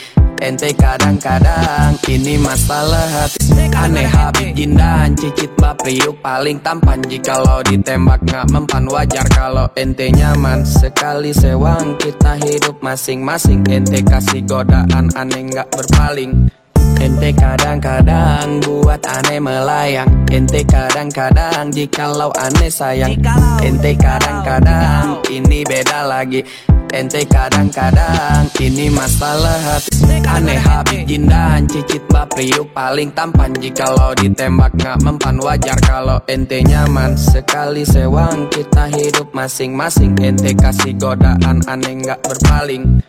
Ente kadang-kadang ini masalah hati. Aneh habis jindahan cicit bapriuk paling tampan. Jikalau ditembak gak mempan wajar kalau ente nyaman. Sekali sewang kita hidup masing-masing. Ente kasih godaan aneh gak berpaling. Ente kadang-kadang buat aneh melayang. Ente kadang-kadang jikalau aneh sayang. Ente kadang-kadang ini beda lagi. Ente kadang-kadang ini masalah hati. Aneh habis jindahan cicit bapriuk paling tampan. Jikalau ditembak gak mempan wajar kalau ente nyaman. Sekali sewang kita hidup masing-masing. Ente kasih godaan aneh gak berpaling.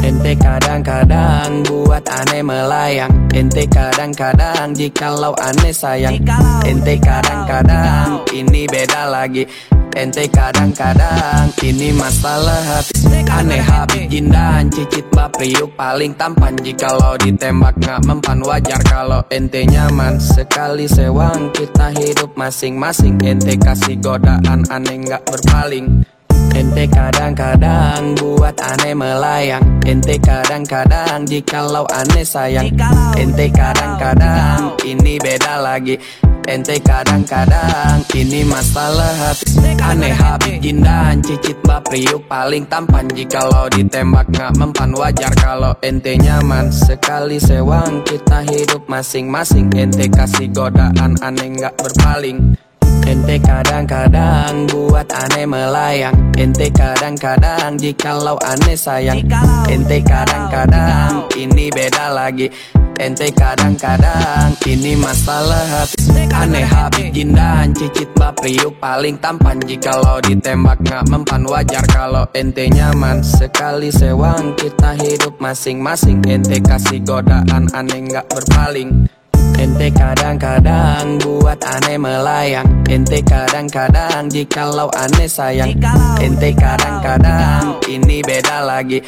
Ente kadang-kadang buat aneh melayang. Ente kadang-kadang jikalau aneh sayang. Ente kadang-kadang ini beda lagi. Ente kadang-kadang ini masalah hati. Aneh habis jindahan cicit bapriuk paling tampan. Jikalau ditembak gak mempan wajar kalau ente nyaman. Sekali sewang kita hidup masing-masing. Ente kasih godaan aneh gak berpaling. Ente kadang-kadang buat aneh melayang. Ente kadang-kadang jikalau aneh sayang. Ente kadang-kadang ini beda lagi. Ente kadang-kadang ini masalah hati. Aneh habis jindahan cicit bapriuk paling tampan. Jikalau ditembak gak mempan wajar kalau ente nyaman. Sekali sewang kita hidup masing-masing. Ente kasih godaan aneh gak berpaling. Ente kadang-kadang buat aneh melayang. Ente kadang-kadang jikalau aneh sayang. Ente kadang-kadang ini beda lagi. Ente kadang-kadang ini masalah hati. Aneh habis jindahan cicit bapriuk paling tampan. Jikalau ditembak gak mempan wajar kalau ente nyaman. Sekali sewang kita hidup masing-masing. Ente kasih godaan aneh gak berpaling. Ente kadang-kadang buat aneh melayang. Ente kadang-kadang jikalau aneh sayang. Ente kadang-kadang ini beda lagi.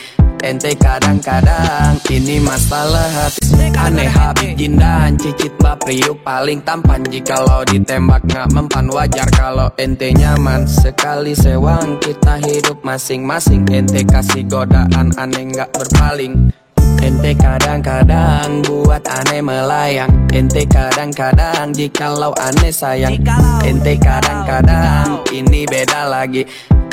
Ente kadang-kadang ini masalah hati. Aneh habis gindahan cicit bapriuk paling tampan. Jikalau ditembak gak mempan wajar kalau ente nyaman. Sekali sewang kita hidup masing-masing. Ente kasih godaan aneh gak berpaling. Ente kadang-kadang buat aneh melayang. Ente kadang-kadang jikalau aneh sayang. Ente kadang-kadang ini beda lagi.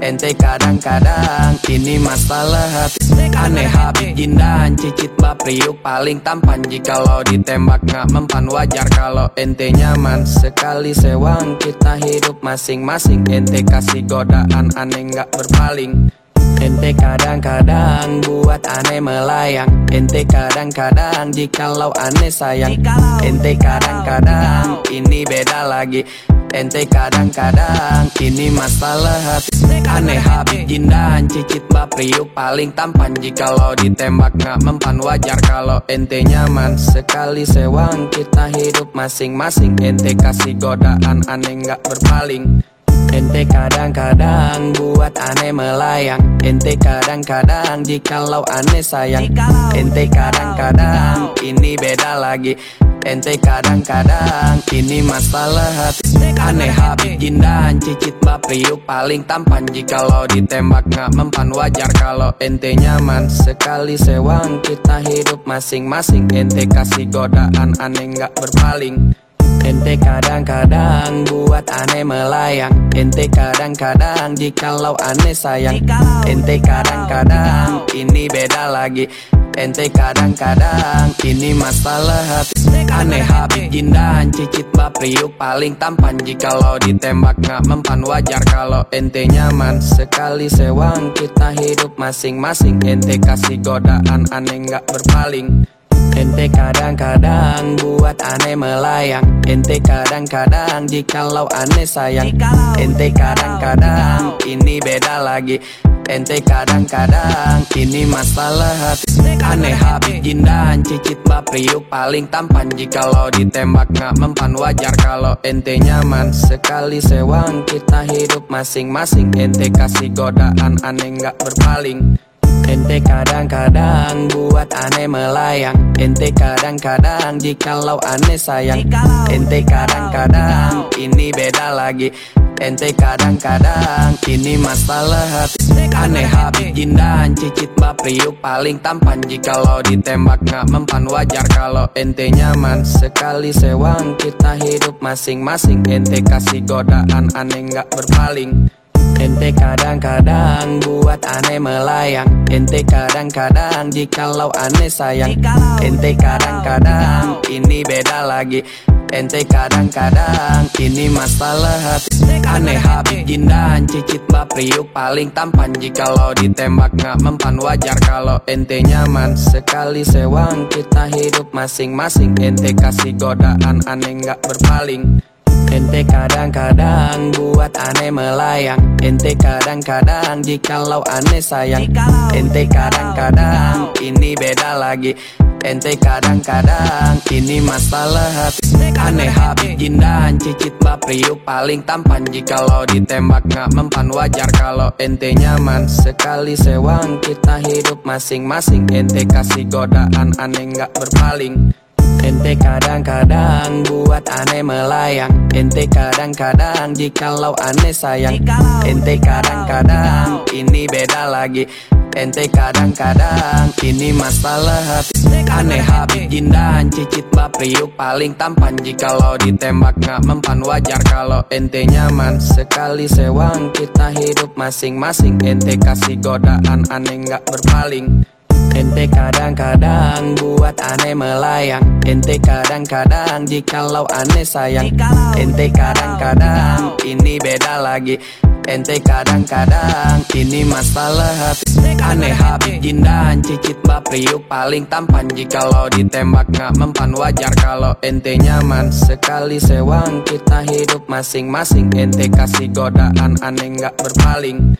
Ente kadang-kadang ini masalah hati. Aneh habis gindahan cicit bapriuk paling tampan. Jikalau ditembak gak mempan wajar kalau ente nyaman. Sekali sewang kita hidup masing-masing. Ente kasih godaan aneh gak berpaling. Ente kadang-kadang buat aneh melayang. Ente kadang-kadang jikalau aneh sayang. Ente kadang-kadang ini beda lagi. Ente kadang-kadang ini masalah hati. Aneh habis gindahan cicit bapriuk paling tampan. Jikalau ditembak gak mempan wajar kalau ente nyaman. Sekali sewang kita hidup masing-masing. Ente kasih godaan aneh gak berpaling. Ente kadang-kadang buat aneh melayang. Ente kadang-kadang jikalau aneh sayang. Ente kadang-kadang ini beda lagi. Ente kadang-kadang ini masalah hati. Aneh habis gindahan cicit bapriuk paling tampan. Jikalau ditembak gak mempan wajar kalau ente nyaman. Sekali sewang kita hidup masing-masing. Ente kasih godaan aneh gak berpaling. Ente kadang-kadang buat aneh melayang. Ente kadang-kadang jikalau aneh sayang. Ente kadang-kadang ini beda lagi. Ente kadang-kadang ini masalah hati. Aneh habis gindahan cicit bapriuk paling tampan. Jikalau ditembak gak mempan wajar kalau ente nyaman. Sekali sewang kita hidup masing-masing. Ente kasih godaan aneh gak berpaling. Ente kadang-kadang buat aneh melayang. Ente kadang-kadang jikalau aneh sayang. Ente kadang-kadang ini beda lagi. Ente kadang-kadang ini masalah hati. Aneh habis gindahan cicit bapriuk paling tampan. Jikalau ditembak gak mempan wajar kalau ente nyaman. Sekali sewang kita hidup masing-masing. Ente kasih godaan aneh gak berpaling. Ente kadang-kadang buat aneh melayang. Ente kadang-kadang jikalau aneh sayang. Ente kadang-kadang ini beda lagi. Ente kadang-kadang ini masalah hati. Aneh habis gindahan cicit bapriuk paling tampan. Jikalau ditembak gak mempan wajar kalau ente nyaman. Sekali sewang kita hidup masing-masing. Ente kasih godaan aneh gak berpaling. Ente kadang-kadang buat aneh melayang. Ente kadang-kadang jikalau aneh sayang. Ente kadang-kadang ini beda lagi. Ente kadang-kadang ini masalah hati. Aneh habis gindahan cicit bapriuk paling tampan. Jikalau ditembak gak mempan wajar kalau ente nyaman. Sekali sewang kita hidup masing-masing. Ente kasih godaan aneh gak berpaling. Ente kadang-kadang buat aneh melayang. Ente kadang-kadang jikalau aneh sayang. Ente kadang-kadang ini beda lagi. Ente kadang-kadang ini masalah hati. Aneh habis gindahan cicit bapriuk paling tampan. Jikalau ditembak gak mempan wajar kalau ente nyaman. Sekali sewang kita hidup masing-masing. Ente kasih godaan aneh gak berpaling. Ente kadang-kadang buat aneh melayang. Ente kadang-kadang jikalau aneh sayang. Ente kadang-kadang ini beda lagi. Ente kadang-kadang ini masalah hati. Aneh habis gindahan cicit bapriuk paling tampan. Jikalau ditembak gak mempan wajar kalau ente nyaman. Sekali sewang kita hidup masing-masing. Ente kasih godaan aneh gak berpaling. Ente kadang-kadang buat aneh melayang. Ente kadang-kadang jikalau aneh sayang. Ente kadang-kadang ini beda lagi. Ente kadang-kadang ini masalah hati. Aneh habis gindahan cicit bapriuk paling tampan. Jikalau ditembak gak mempan wajar kalau ente nyaman. Sekali sewang kita hidup masing-masing. Ente kasih godaan aneh gak berpaling.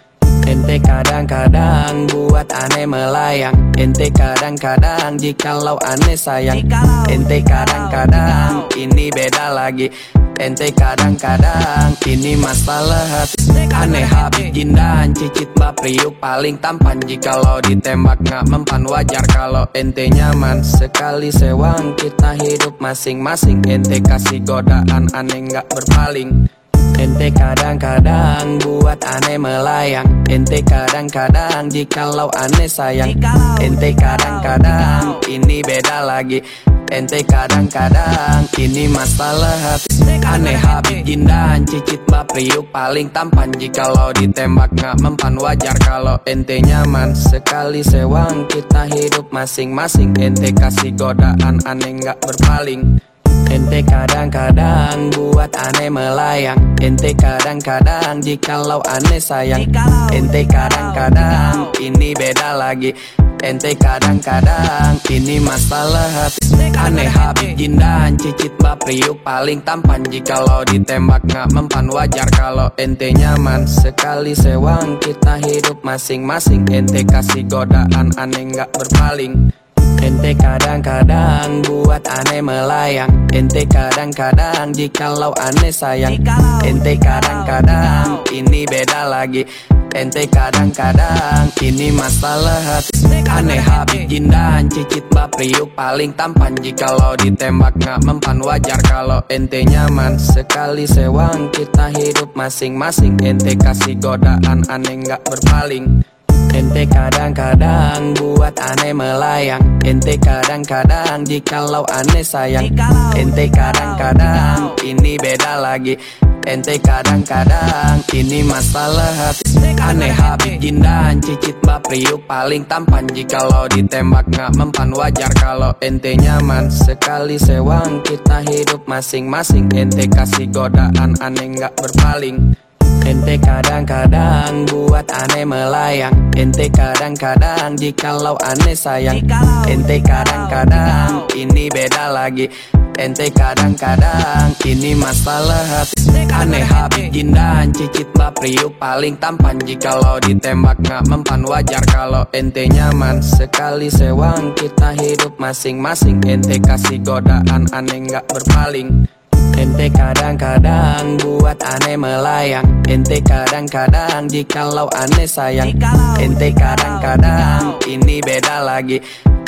Ente kadang-kadang buat aneh melayang. Ente kadang-kadang jikalau aneh sayang. Ente kadang-kadang ini beda lagi. Ente kadang-kadang ini masalah hati. Aneh habis jindan cicit bapriuk paling tampan. Jikalau ditembak gak mempan wajar kalau ente nyaman. Sekali sewang kita hidup masing-masing. Ente kasih godaan aneh gak berpaling. Ente kadang-kadang buat aneh melayang. Ente kadang-kadang jikalau aneh sayang. Ente kadang-kadang ini beda lagi. Ente kadang-kadang ini masalah hati. Aneh habis jindan cicit bapriuk paling tampan. Jikalau ditembak gak mempan wajar kalau ente nyaman. Sekali sewang kita hidup masing-masing. Ente kasih godaan aneh gak berpaling. Ente kadang-kadang buat aneh melayang. Ente kadang-kadang jikalau aneh sayang. Ente kadang-kadang ini beda lagi. Ente kadang-kadang ini masalah hati. Aneh habis jindan cicit bapriuk paling tampan. Jikalau ditembak gak mempan wajar kalau ente nyaman. Sekali sewang kita hidup masing-masing. Ente kasih godaan aneh gak berpaling. Ente kadang-kadang buat aneh melayang. Ente kadang-kadang jikalau aneh sayang. Ente kadang-kadang ini beda lagi. Ente kadang-kadang ini masalah hati. Aneh habis jindan cicit bapriuk paling tampan. Jikalau ditembak gak mempan wajar kalau ente nyaman. Sekali sewang kita hidup masing-masing. Ente kasih godaan aneh gak berpaling. Ente kadang-kadang buat aneh melayang. Ente kadang-kadang jikalau aneh sayang. Ente kadang-kadang ini beda lagi. Ente kadang-kadang ini masalah hati. Aneh habis jindan cicit bapriuk paling tampan. Jikalau ditembak gak mempan wajar kalau ente nyaman. Sekali sewang kita hidup masing-masing. Ente kasih godaan aneh gak berpaling. Ente kadang-kadang buat aneh melayang. Ente kadang-kadang jikalau aneh sayang. Ente kadang-kadang ini beda lagi. Ente kadang-kadang ini masalah hati. Aneh habis jindan cicit bapriuk paling tampan. Jikalau ditembak gak mempan wajar kalau ente nyaman. Sekali sewang kita hidup masing-masing. Ente kasih godaan aneh gak berpaling. Ente kadang-kadang buat aneh melayang. Ente kadang-kadang jikalau aneh sayang. Ente kadang-kadang ini beda lagi.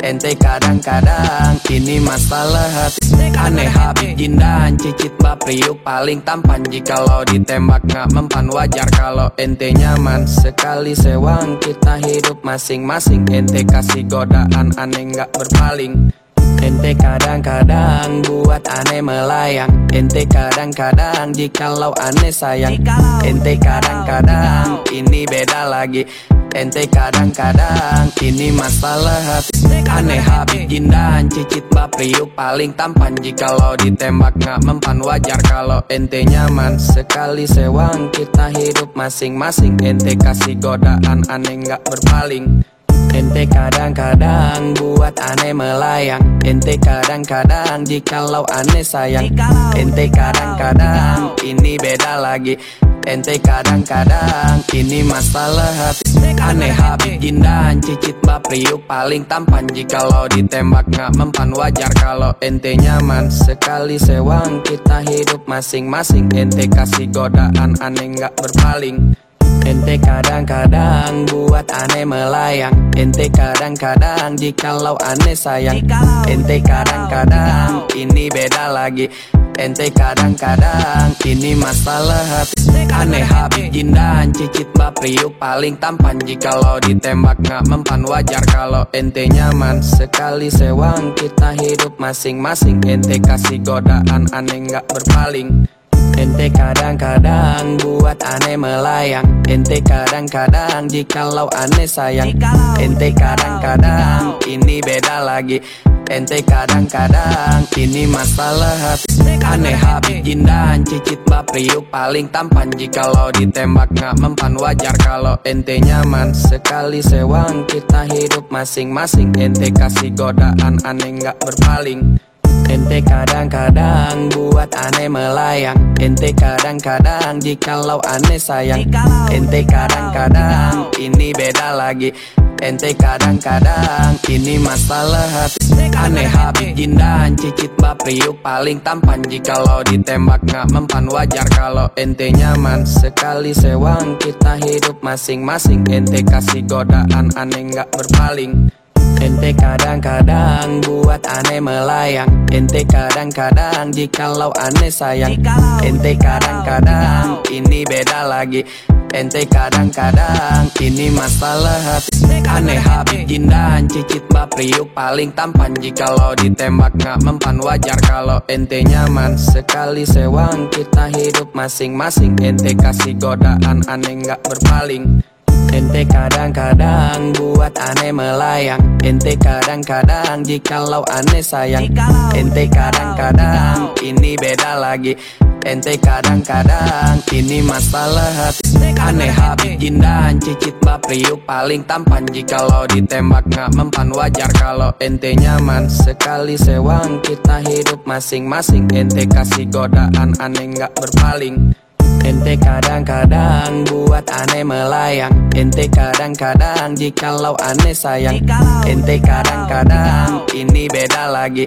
Ente kadang-kadang ini masalah hati. Aneh habis jindan cicit bapriuk paling tampan. Jikalau ditembak gak mempan wajar kalau ente nyaman. Sekali sewang kita hidup masing-masing. Ente kasih godaan aneh gak berpaling. Ente kadang-kadang buat aneh melayang. Ente kadang-kadang jikalau aneh sayang. Ente kadang-kadang ini beda lagi. Ente kadang-kadang ini masalah hati. Aneh habis jindan cicit bapriuk paling tampan. Jikalau ditembak gak mempan wajar kalau ente nyaman. Sekali sewang kita hidup masing-masing. Ente kasih godaan aneh gak berpaling. Ente kadang-kadang buat aneh melayang. Ente kadang-kadang jikalau aneh sayang. Ente kadang-kadang ini beda lagi. Ente kadang-kadang ini masalah hati. Aneh habis jindan cicit bapriuk paling tampan. Jikalau ditembak gak mempan wajar kalau ente nyaman. Sekali sewang kita hidup masing-masing. Ente kasih godaan aneh gak berpaling. Ente kadang-kadang buat aneh melayang. Ente kadang-kadang jikalau aneh sayang. Ente kadang-kadang ini beda lagi. Ente kadang-kadang ini masalah hati. Aneh habis jindan cicit bapriuk paling tampan. Jikalau ditembak gak mempan wajar kalau ente nyaman. Sekali sewang kita hidup masing-masing. Ente kasih godaan aneh gak berpaling. Ente kadang-kadang buat aneh melayang. Ente kadang-kadang jikalau aneh sayang. Ente kadang-kadang ini beda lagi. Ente kadang-kadang ini masalah hati. Aneh habis jindan cicit bapriuk paling tampan. Jikalau ditembak gak mempan wajar kalau ente nyaman. Sekali sewang kita hidup masing-masing. Ente kasih godaan aneh gak berpaling. Ente kadang-kadang buat aneh melayang. Ente kadang-kadang jikalau aneh sayang. Ente kadang-kadang ini beda lagi. Ente kadang-kadang ini masalah hati. Aneh habis jindahan cicit bapriuk paling tampan. Jikalau ditembak gak mempan wajar kalau ente nyaman. Sekali sewang kita hidup masing-masing. Ente kasih godaan aneh gak berpaling. Ente kadang-kadang buat aneh melayang. Ente kadang-kadang jikalau aneh sayang. Ente kadang-kadang ini beda lagi. Ente kadang-kadang ini masalah hati. Aneh habis jindahan cicit bapriuk paling tampan. Jikalau ditembak gak mempan wajar kalau ente nyaman. Sekali sewang kita hidup masing-masing. Ente kasih godaan aneh gak berpaling. Ente kadang-kadang buat aneh melayang. Ente kadang-kadang jikalau aneh sayang. Ente kadang-kadang ini beda lagi. Ente kadang-kadang ini masalah hati. Aneh habis jindahan cicit bapriuk paling tampan. Jikalau ditembak gak mempan wajar kalau ente nyaman. Sekali sewang kita hidup masing-masing. Ente kasih godaan aneh gak berpaling. Ente kadang-kadang buat aneh melayang. Ente kadang-kadang jikalau aneh sayang. Ente kadang-kadang ini beda lagi.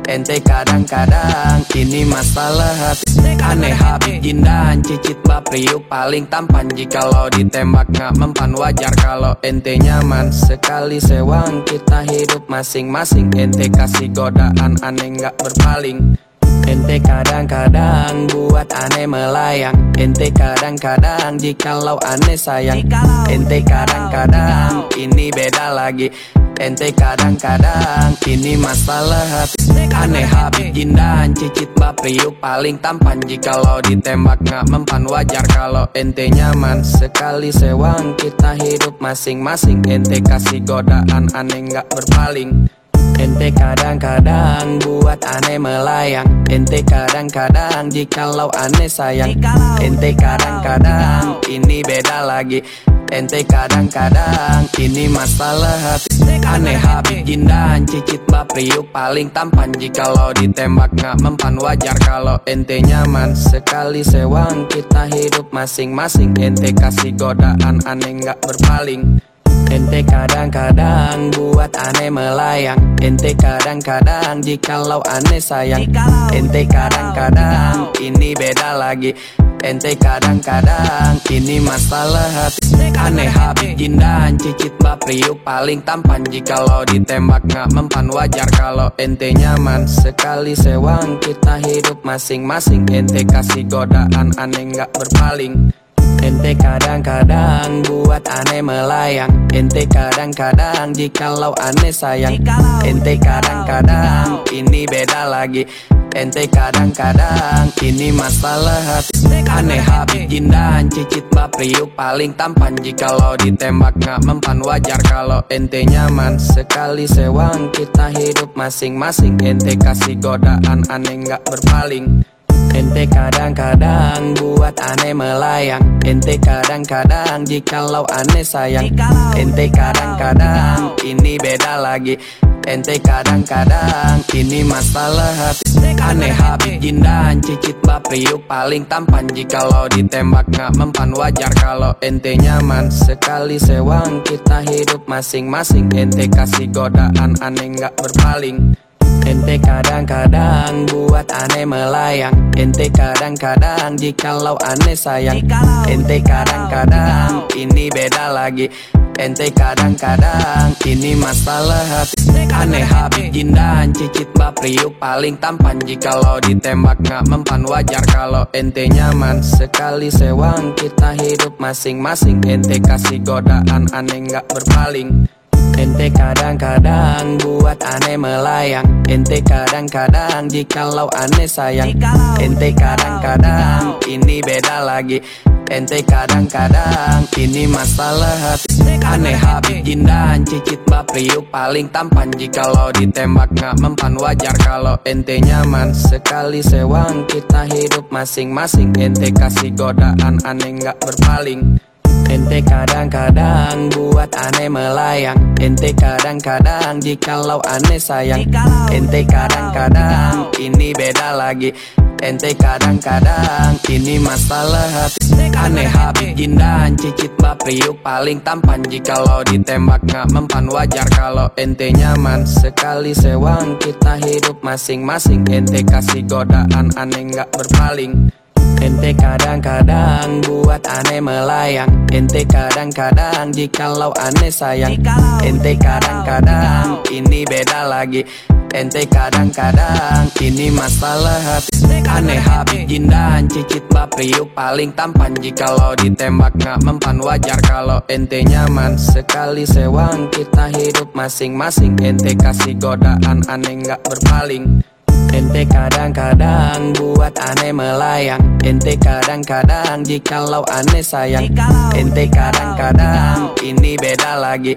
Ente kadang-kadang ini masalah hati. Aneh habis jindahan cicit bapriuk paling tampan. Jikalau ditembak gak mempan wajar kalau ente nyaman. Sekali sewang kita hidup masing-masing. Ente kasih godaan aneh gak berpaling. Ente kadang-kadang buat aneh melayang. Ente kadang-kadang jikalau aneh sayang. Ente kadang-kadang ini beda lagi. Ente kadang-kadang ini masalah hati. Aneh habis jindahan cicit bapriuk paling tampan. Jikalau ditembak gak mempan wajar kalau ente nyaman. Sekali sewang kita hidup masing-masing. Ente kasih godaan aneh gak berpaling. Ente kadang-kadang buat aneh melayang. Ente kadang-kadang jikalau aneh sayang. Ente kadang-kadang ini beda lagi. Ente kadang-kadang ini masalah hati. Aneh habis jindahan cicit bapriuk paling tampan. Jikalau ditembak gak mempan wajar kalau ente nyaman. Sekali sewang kita hidup masing-masing. Ente kasih godaan aneh gak berpaling. Ente kadang-kadang buat aneh melayang. Ente kadang-kadang jikalau aneh sayang. Ente kadang-kadang ini beda lagi. Ente kadang-kadang ini masalah hati. Aneh habis jindahan cicit bapriuk paling tampan. Jikalau ditembak gak mempan wajar kalau ente nyaman. Sekali sewang kita hidup masing-masing. Ente kasih godaan aneh gak berpaling. Ente kadang-kadang buat aneh melayang. Ente kadang-kadang jikalau aneh sayang. Ente kadang-kadang ini beda lagi. Ente kadang-kadang ini masalah hati. Aneh habis jindahan cicit bapriuk paling tampan. Jikalau ditembak gak mempan wajar kalau ente nyaman. Sekali sewang kita hidup masing-masing. Ente kasih godaan aneh gak berpaling. Ente kadang-kadang buat aneh melayang. Ente kadang-kadang jikalau aneh sayang. Ente kadang-kadang ini beda lagi. Ente kadang-kadang ini masalah hati. Aneh habis jindahan cicit bapriuk paling tampan. Jikalau ditembak gak mempan wajar kalau ente nyaman. Sekali sewang kita hidup masing-masing. Ente kasih godaan aneh gak berpaling. Ente kadang-kadang buat aneh melayang. Ente kadang-kadang jikalau aneh sayang. Ente kadang-kadang ini beda lagi. Ente kadang-kadang ini masalah hati. Aneh habis jindahan cicit bapriuk paling tampan. Jikalau ditembak gak mempan wajar kalau ente nyaman. Sekali sewang kita hidup masing-masing. Ente kasih godaan aneh gak berpaling. Ente kadang-kadang buat aneh melayang. Ente kadang-kadang jikalau aneh sayang. Ente kadang-kadang ini beda lagi. Ente kadang-kadang ini masalah hati. Aneh habis jindahan cicit bapriuk paling tampan. Jikalau ditembak gak mempan wajar kalau ente nyaman. Sekali sewang kita hidup masing-masing. Ente kasih godaan aneh gak berpaling. Ente kadang-kadang buat aneh melayang. Ente kadang-kadang jikalau aneh sayang. Ente kadang-kadang ini beda lagi. Ente kadang-kadang ini masalah hati. Aneh Habib Jindan cicit bapriuk paling tampan. Jikalau ditembak gak mempan wajar kalau ente nyaman. Sekali sewang kita hidup masing-masing. Ente kasih godaan aneh gak berpaling. Ente kadang-kadang buat aneh melayang. Ente kadang-kadang jikalau aneh sayang. Ente kadang-kadang ini beda lagi. Ente kadang-kadang ini masalah hati. Aneh Habib Jindan cicit bapriuk paling tampan. Jikalau ditembak gak mempan wajar kalau ente nyaman. Sekali sewang kita hidup masing-masing. Ente kasih godaan aneh gak berpaling. Ente kadang-kadang buat aneh melayang. Ente kadang-kadang jikalau aneh sayang. Ente kadang-kadang ini beda lagi.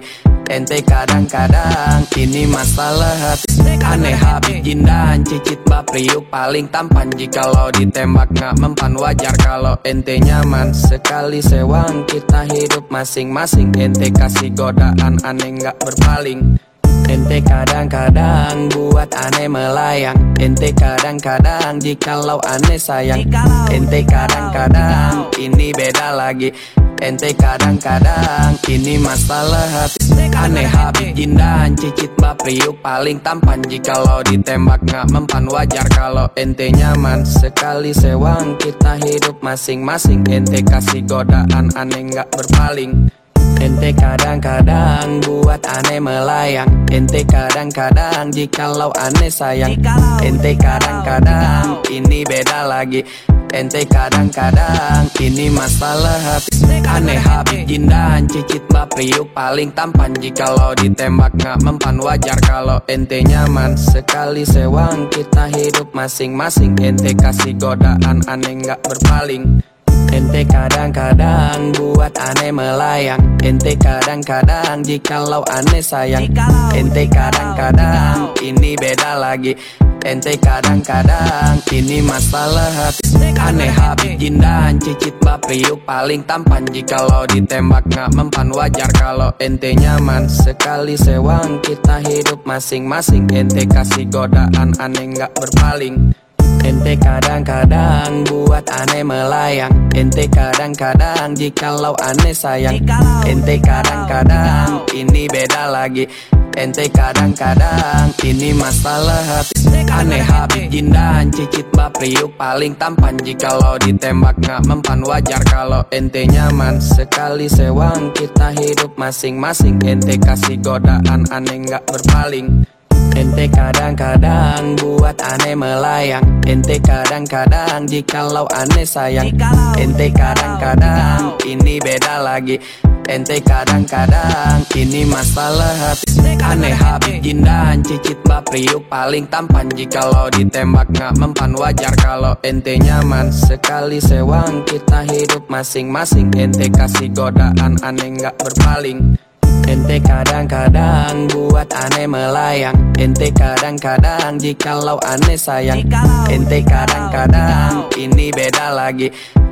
Ente kadang-kadang ini masalah hati. Aneh Habib Jindan cicit bapriuk paling tampan. Jikalau ditembak gak mempan wajar kalau ente nyaman. Sekali sewang kita hidup masing-masing. Ente kasih godaan aneh gak berpaling. Ente kadang-kadang buat aneh melayang. Ente kadang-kadang jikalau aneh sayang. Ente kadang-kadang ini beda lagi. Ente kadang-kadang ini masalah hati. Aneh Habib Jindan cicit bapriuk paling tampan. Jikalau ditembak gak mempan wajar kalau ente nyaman. Sekali sewang kita hidup masing-masing. Ente kasih godaan aneh gak berpaling. Ente kadang-kadang buat aneh melayang. Ente kadang-kadang jikalau aneh sayang. Ente kadang-kadang ini beda lagi. Ente kadang-kadang ini masalah hati. Aneh Habib Jindan cicit bapriuk paling tampan. Jikalau ditembak gak mempan wajar kalau ente nyaman. Sekali sewang kita hidup masing-masing. Ente kasih godaan aneh gak berpaling. Ente kadang-kadang buat aneh melayang. Ente kadang-kadang jikalau aneh sayang. Ente kadang-kadang ini beda lagi. Ente kadang-kadang ini masalah hati. Aneh Habib Jindan cicit bapriuk paling tampan. Jikalau ditembak gak mempan wajar kalau ente nyaman. Sekali sewang kita hidup masing-masing. Ente kasih godaan aneh gak berpaling. Ente kadang-kadang buat aneh melayang. Ente kadang-kadang jikalau aneh sayang. Ente kadang-kadang ini beda lagi. Ente kadang-kadang ini masalah hati. Aneh Habib Jindan cicit bapriuk paling tampan. Jikalau ditembak gak mempan wajar kalau ente nyaman. Sekali sewang kita hidup masing-masing. Ente kasih godaan aneh gak berpaling. Ente kadang-kadang buat aneh melayang. Ente kadang-kadang jikalau aneh sayang. Ente kadang-kadang ini beda lagi. Ente kadang-kadang ini masalah hati. Aneh Habib Jindan cicit bapriuk paling tampan. Jikalau ditembak gak mempan wajar kalau ente nyaman. Sekali sewang kita hidup masing-masing. Ente kasih godaan aneh gak berpaling. Ente kadang-kadang buat aneh melayang. Ente kadang-kadang jikalau aneh sayang. Ente kadang-kadang ini beda lagi.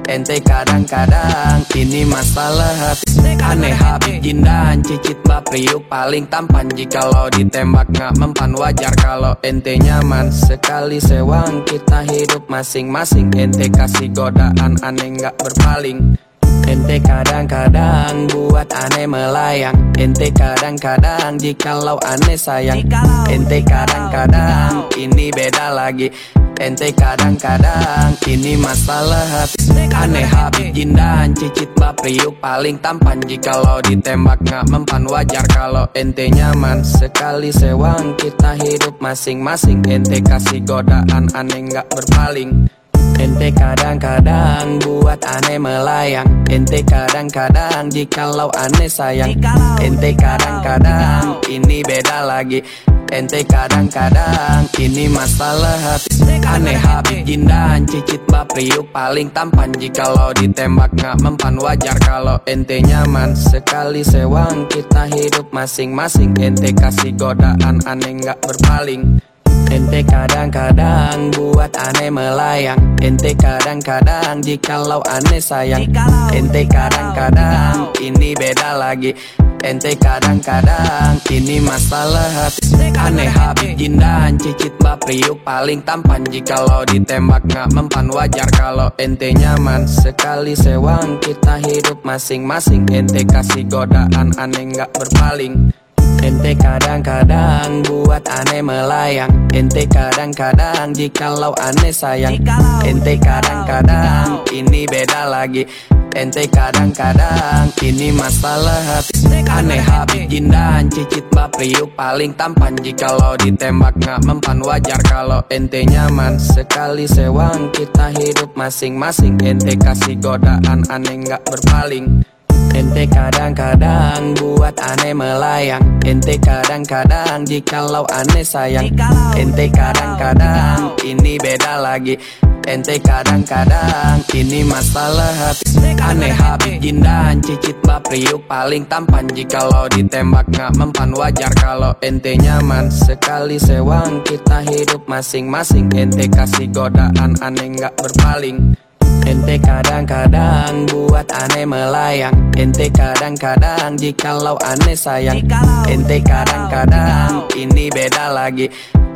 Ente kadang-kadang ini masalah hati. Aneh Habib Jindan cicit bapriuk paling tampan. Jikalau ditembak gak mempan wajar kalau ente nyaman. Sekali sewang kita hidup masing-masing. Ente kasih godaan aneh gak berpaling. Ente kadang-kadang buat aneh melayang. Ente kadang-kadang jikalau aneh sayang. Ente kadang-kadang ini beda lagi. Ente kadang-kadang ini masalah hati. Aneh Habib Jindan cicit bapriuk paling tampan. Jikalau ditembak gak mempan wajar kalau ente nyaman. Sekali sewang kita hidup masing-masing. Ente kasih godaan aneh gak berpaling. Ente kadang-kadang buat aneh melayang. Ente kadang-kadang jikalau aneh sayang. Ente kadang-kadang ini beda lagi. Ente kadang-kadang ini masalah hati. Aneh Habib Jindan cicit bapriuk paling tampan. Jikalau ditembak gak mempan wajar kalau ente nyaman. Sekali sewang kita hidup masing-masing. Ente kasih godaan aneh gak berpaling. Ente kadang-kadang buat aneh melayang. Ente kadang-kadang jikalau aneh sayang. Ente kadang-kadang ini beda lagi. Ente kadang-kadang ini masalah hati. Aneh Habib Jindan cicit bapriuk paling tampan. Jikalau ditembak gak mempan wajar kalau ente nyaman. Sekali sewang kita hidup masing-masing. Ente kasih godaan aneh gak berpaling. Ente kadang-kadang buat aneh melayang. Ente kadang-kadang jikalau aneh sayang. Ente kadang-kadang ini beda lagi. Ente kadang-kadang ini masalah hati. Aneh Habib Jindan cicit bapriuk paling tampan. Jikalau ditembak gak mempan wajar kalau ente nyaman. Sekali sewang kita hidup masing-masing. Ente kasih godaan aneh gak berpaling. Ente kadang-kadang buat aneh melayang. Ente kadang-kadang jikalau aneh sayang. Ente kadang-kadang ini beda lagi. Ente kadang-kadang ini masalah hati. Aneh Habib Jindan cicit bapriuk paling tampan. Jikalau ditembak gak mempan wajar kalau ente nyaman. Sekali sewang kita hidup masing-masing. Ente kasih godaan aneh gak berpaling. Ente kadang-kadang buat aneh melayang. Ente kadang-kadang jikalau aneh sayang. Ente kadang-kadang ini beda lagi.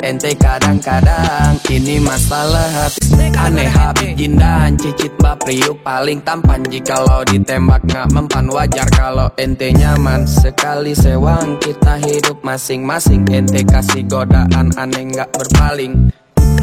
Ente kadang-kadang ini masalah hati. Aneh Habib Jindan cicit bapriuk paling tampan. Jikalau ditembak gak mempan wajar kalau ente nyaman. Sekali sewang kita hidup masing-masing. Ente kasih godaan aneh gak berpaling.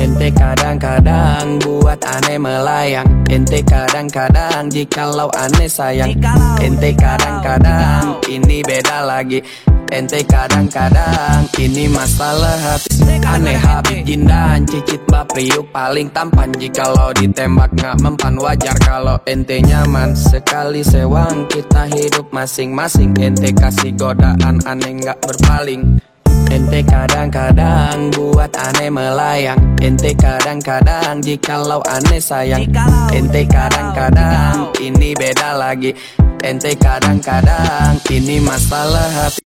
Ente kadang-kadang buat aneh melayang. Ente kadang-kadang jikalau aneh sayang. Ente kadang-kadang ini beda lagi. Ente kadang-kadang ini masalah hati. Aneh Habib Jindan cicit bapriuk paling tampan. Jikalau ditembak gak mempan wajar kalau ente nyaman. Sekali sewang kita hidup masing-masing. Ente kasih godaan aneh gak berpaling. Ente kadang-kadang buat aneh melayang. Ente kadang-kadang jikalau aneh sayang. Ente kadang-kadang ini beda lagi. Ente kadang-kadang ini masalah hati.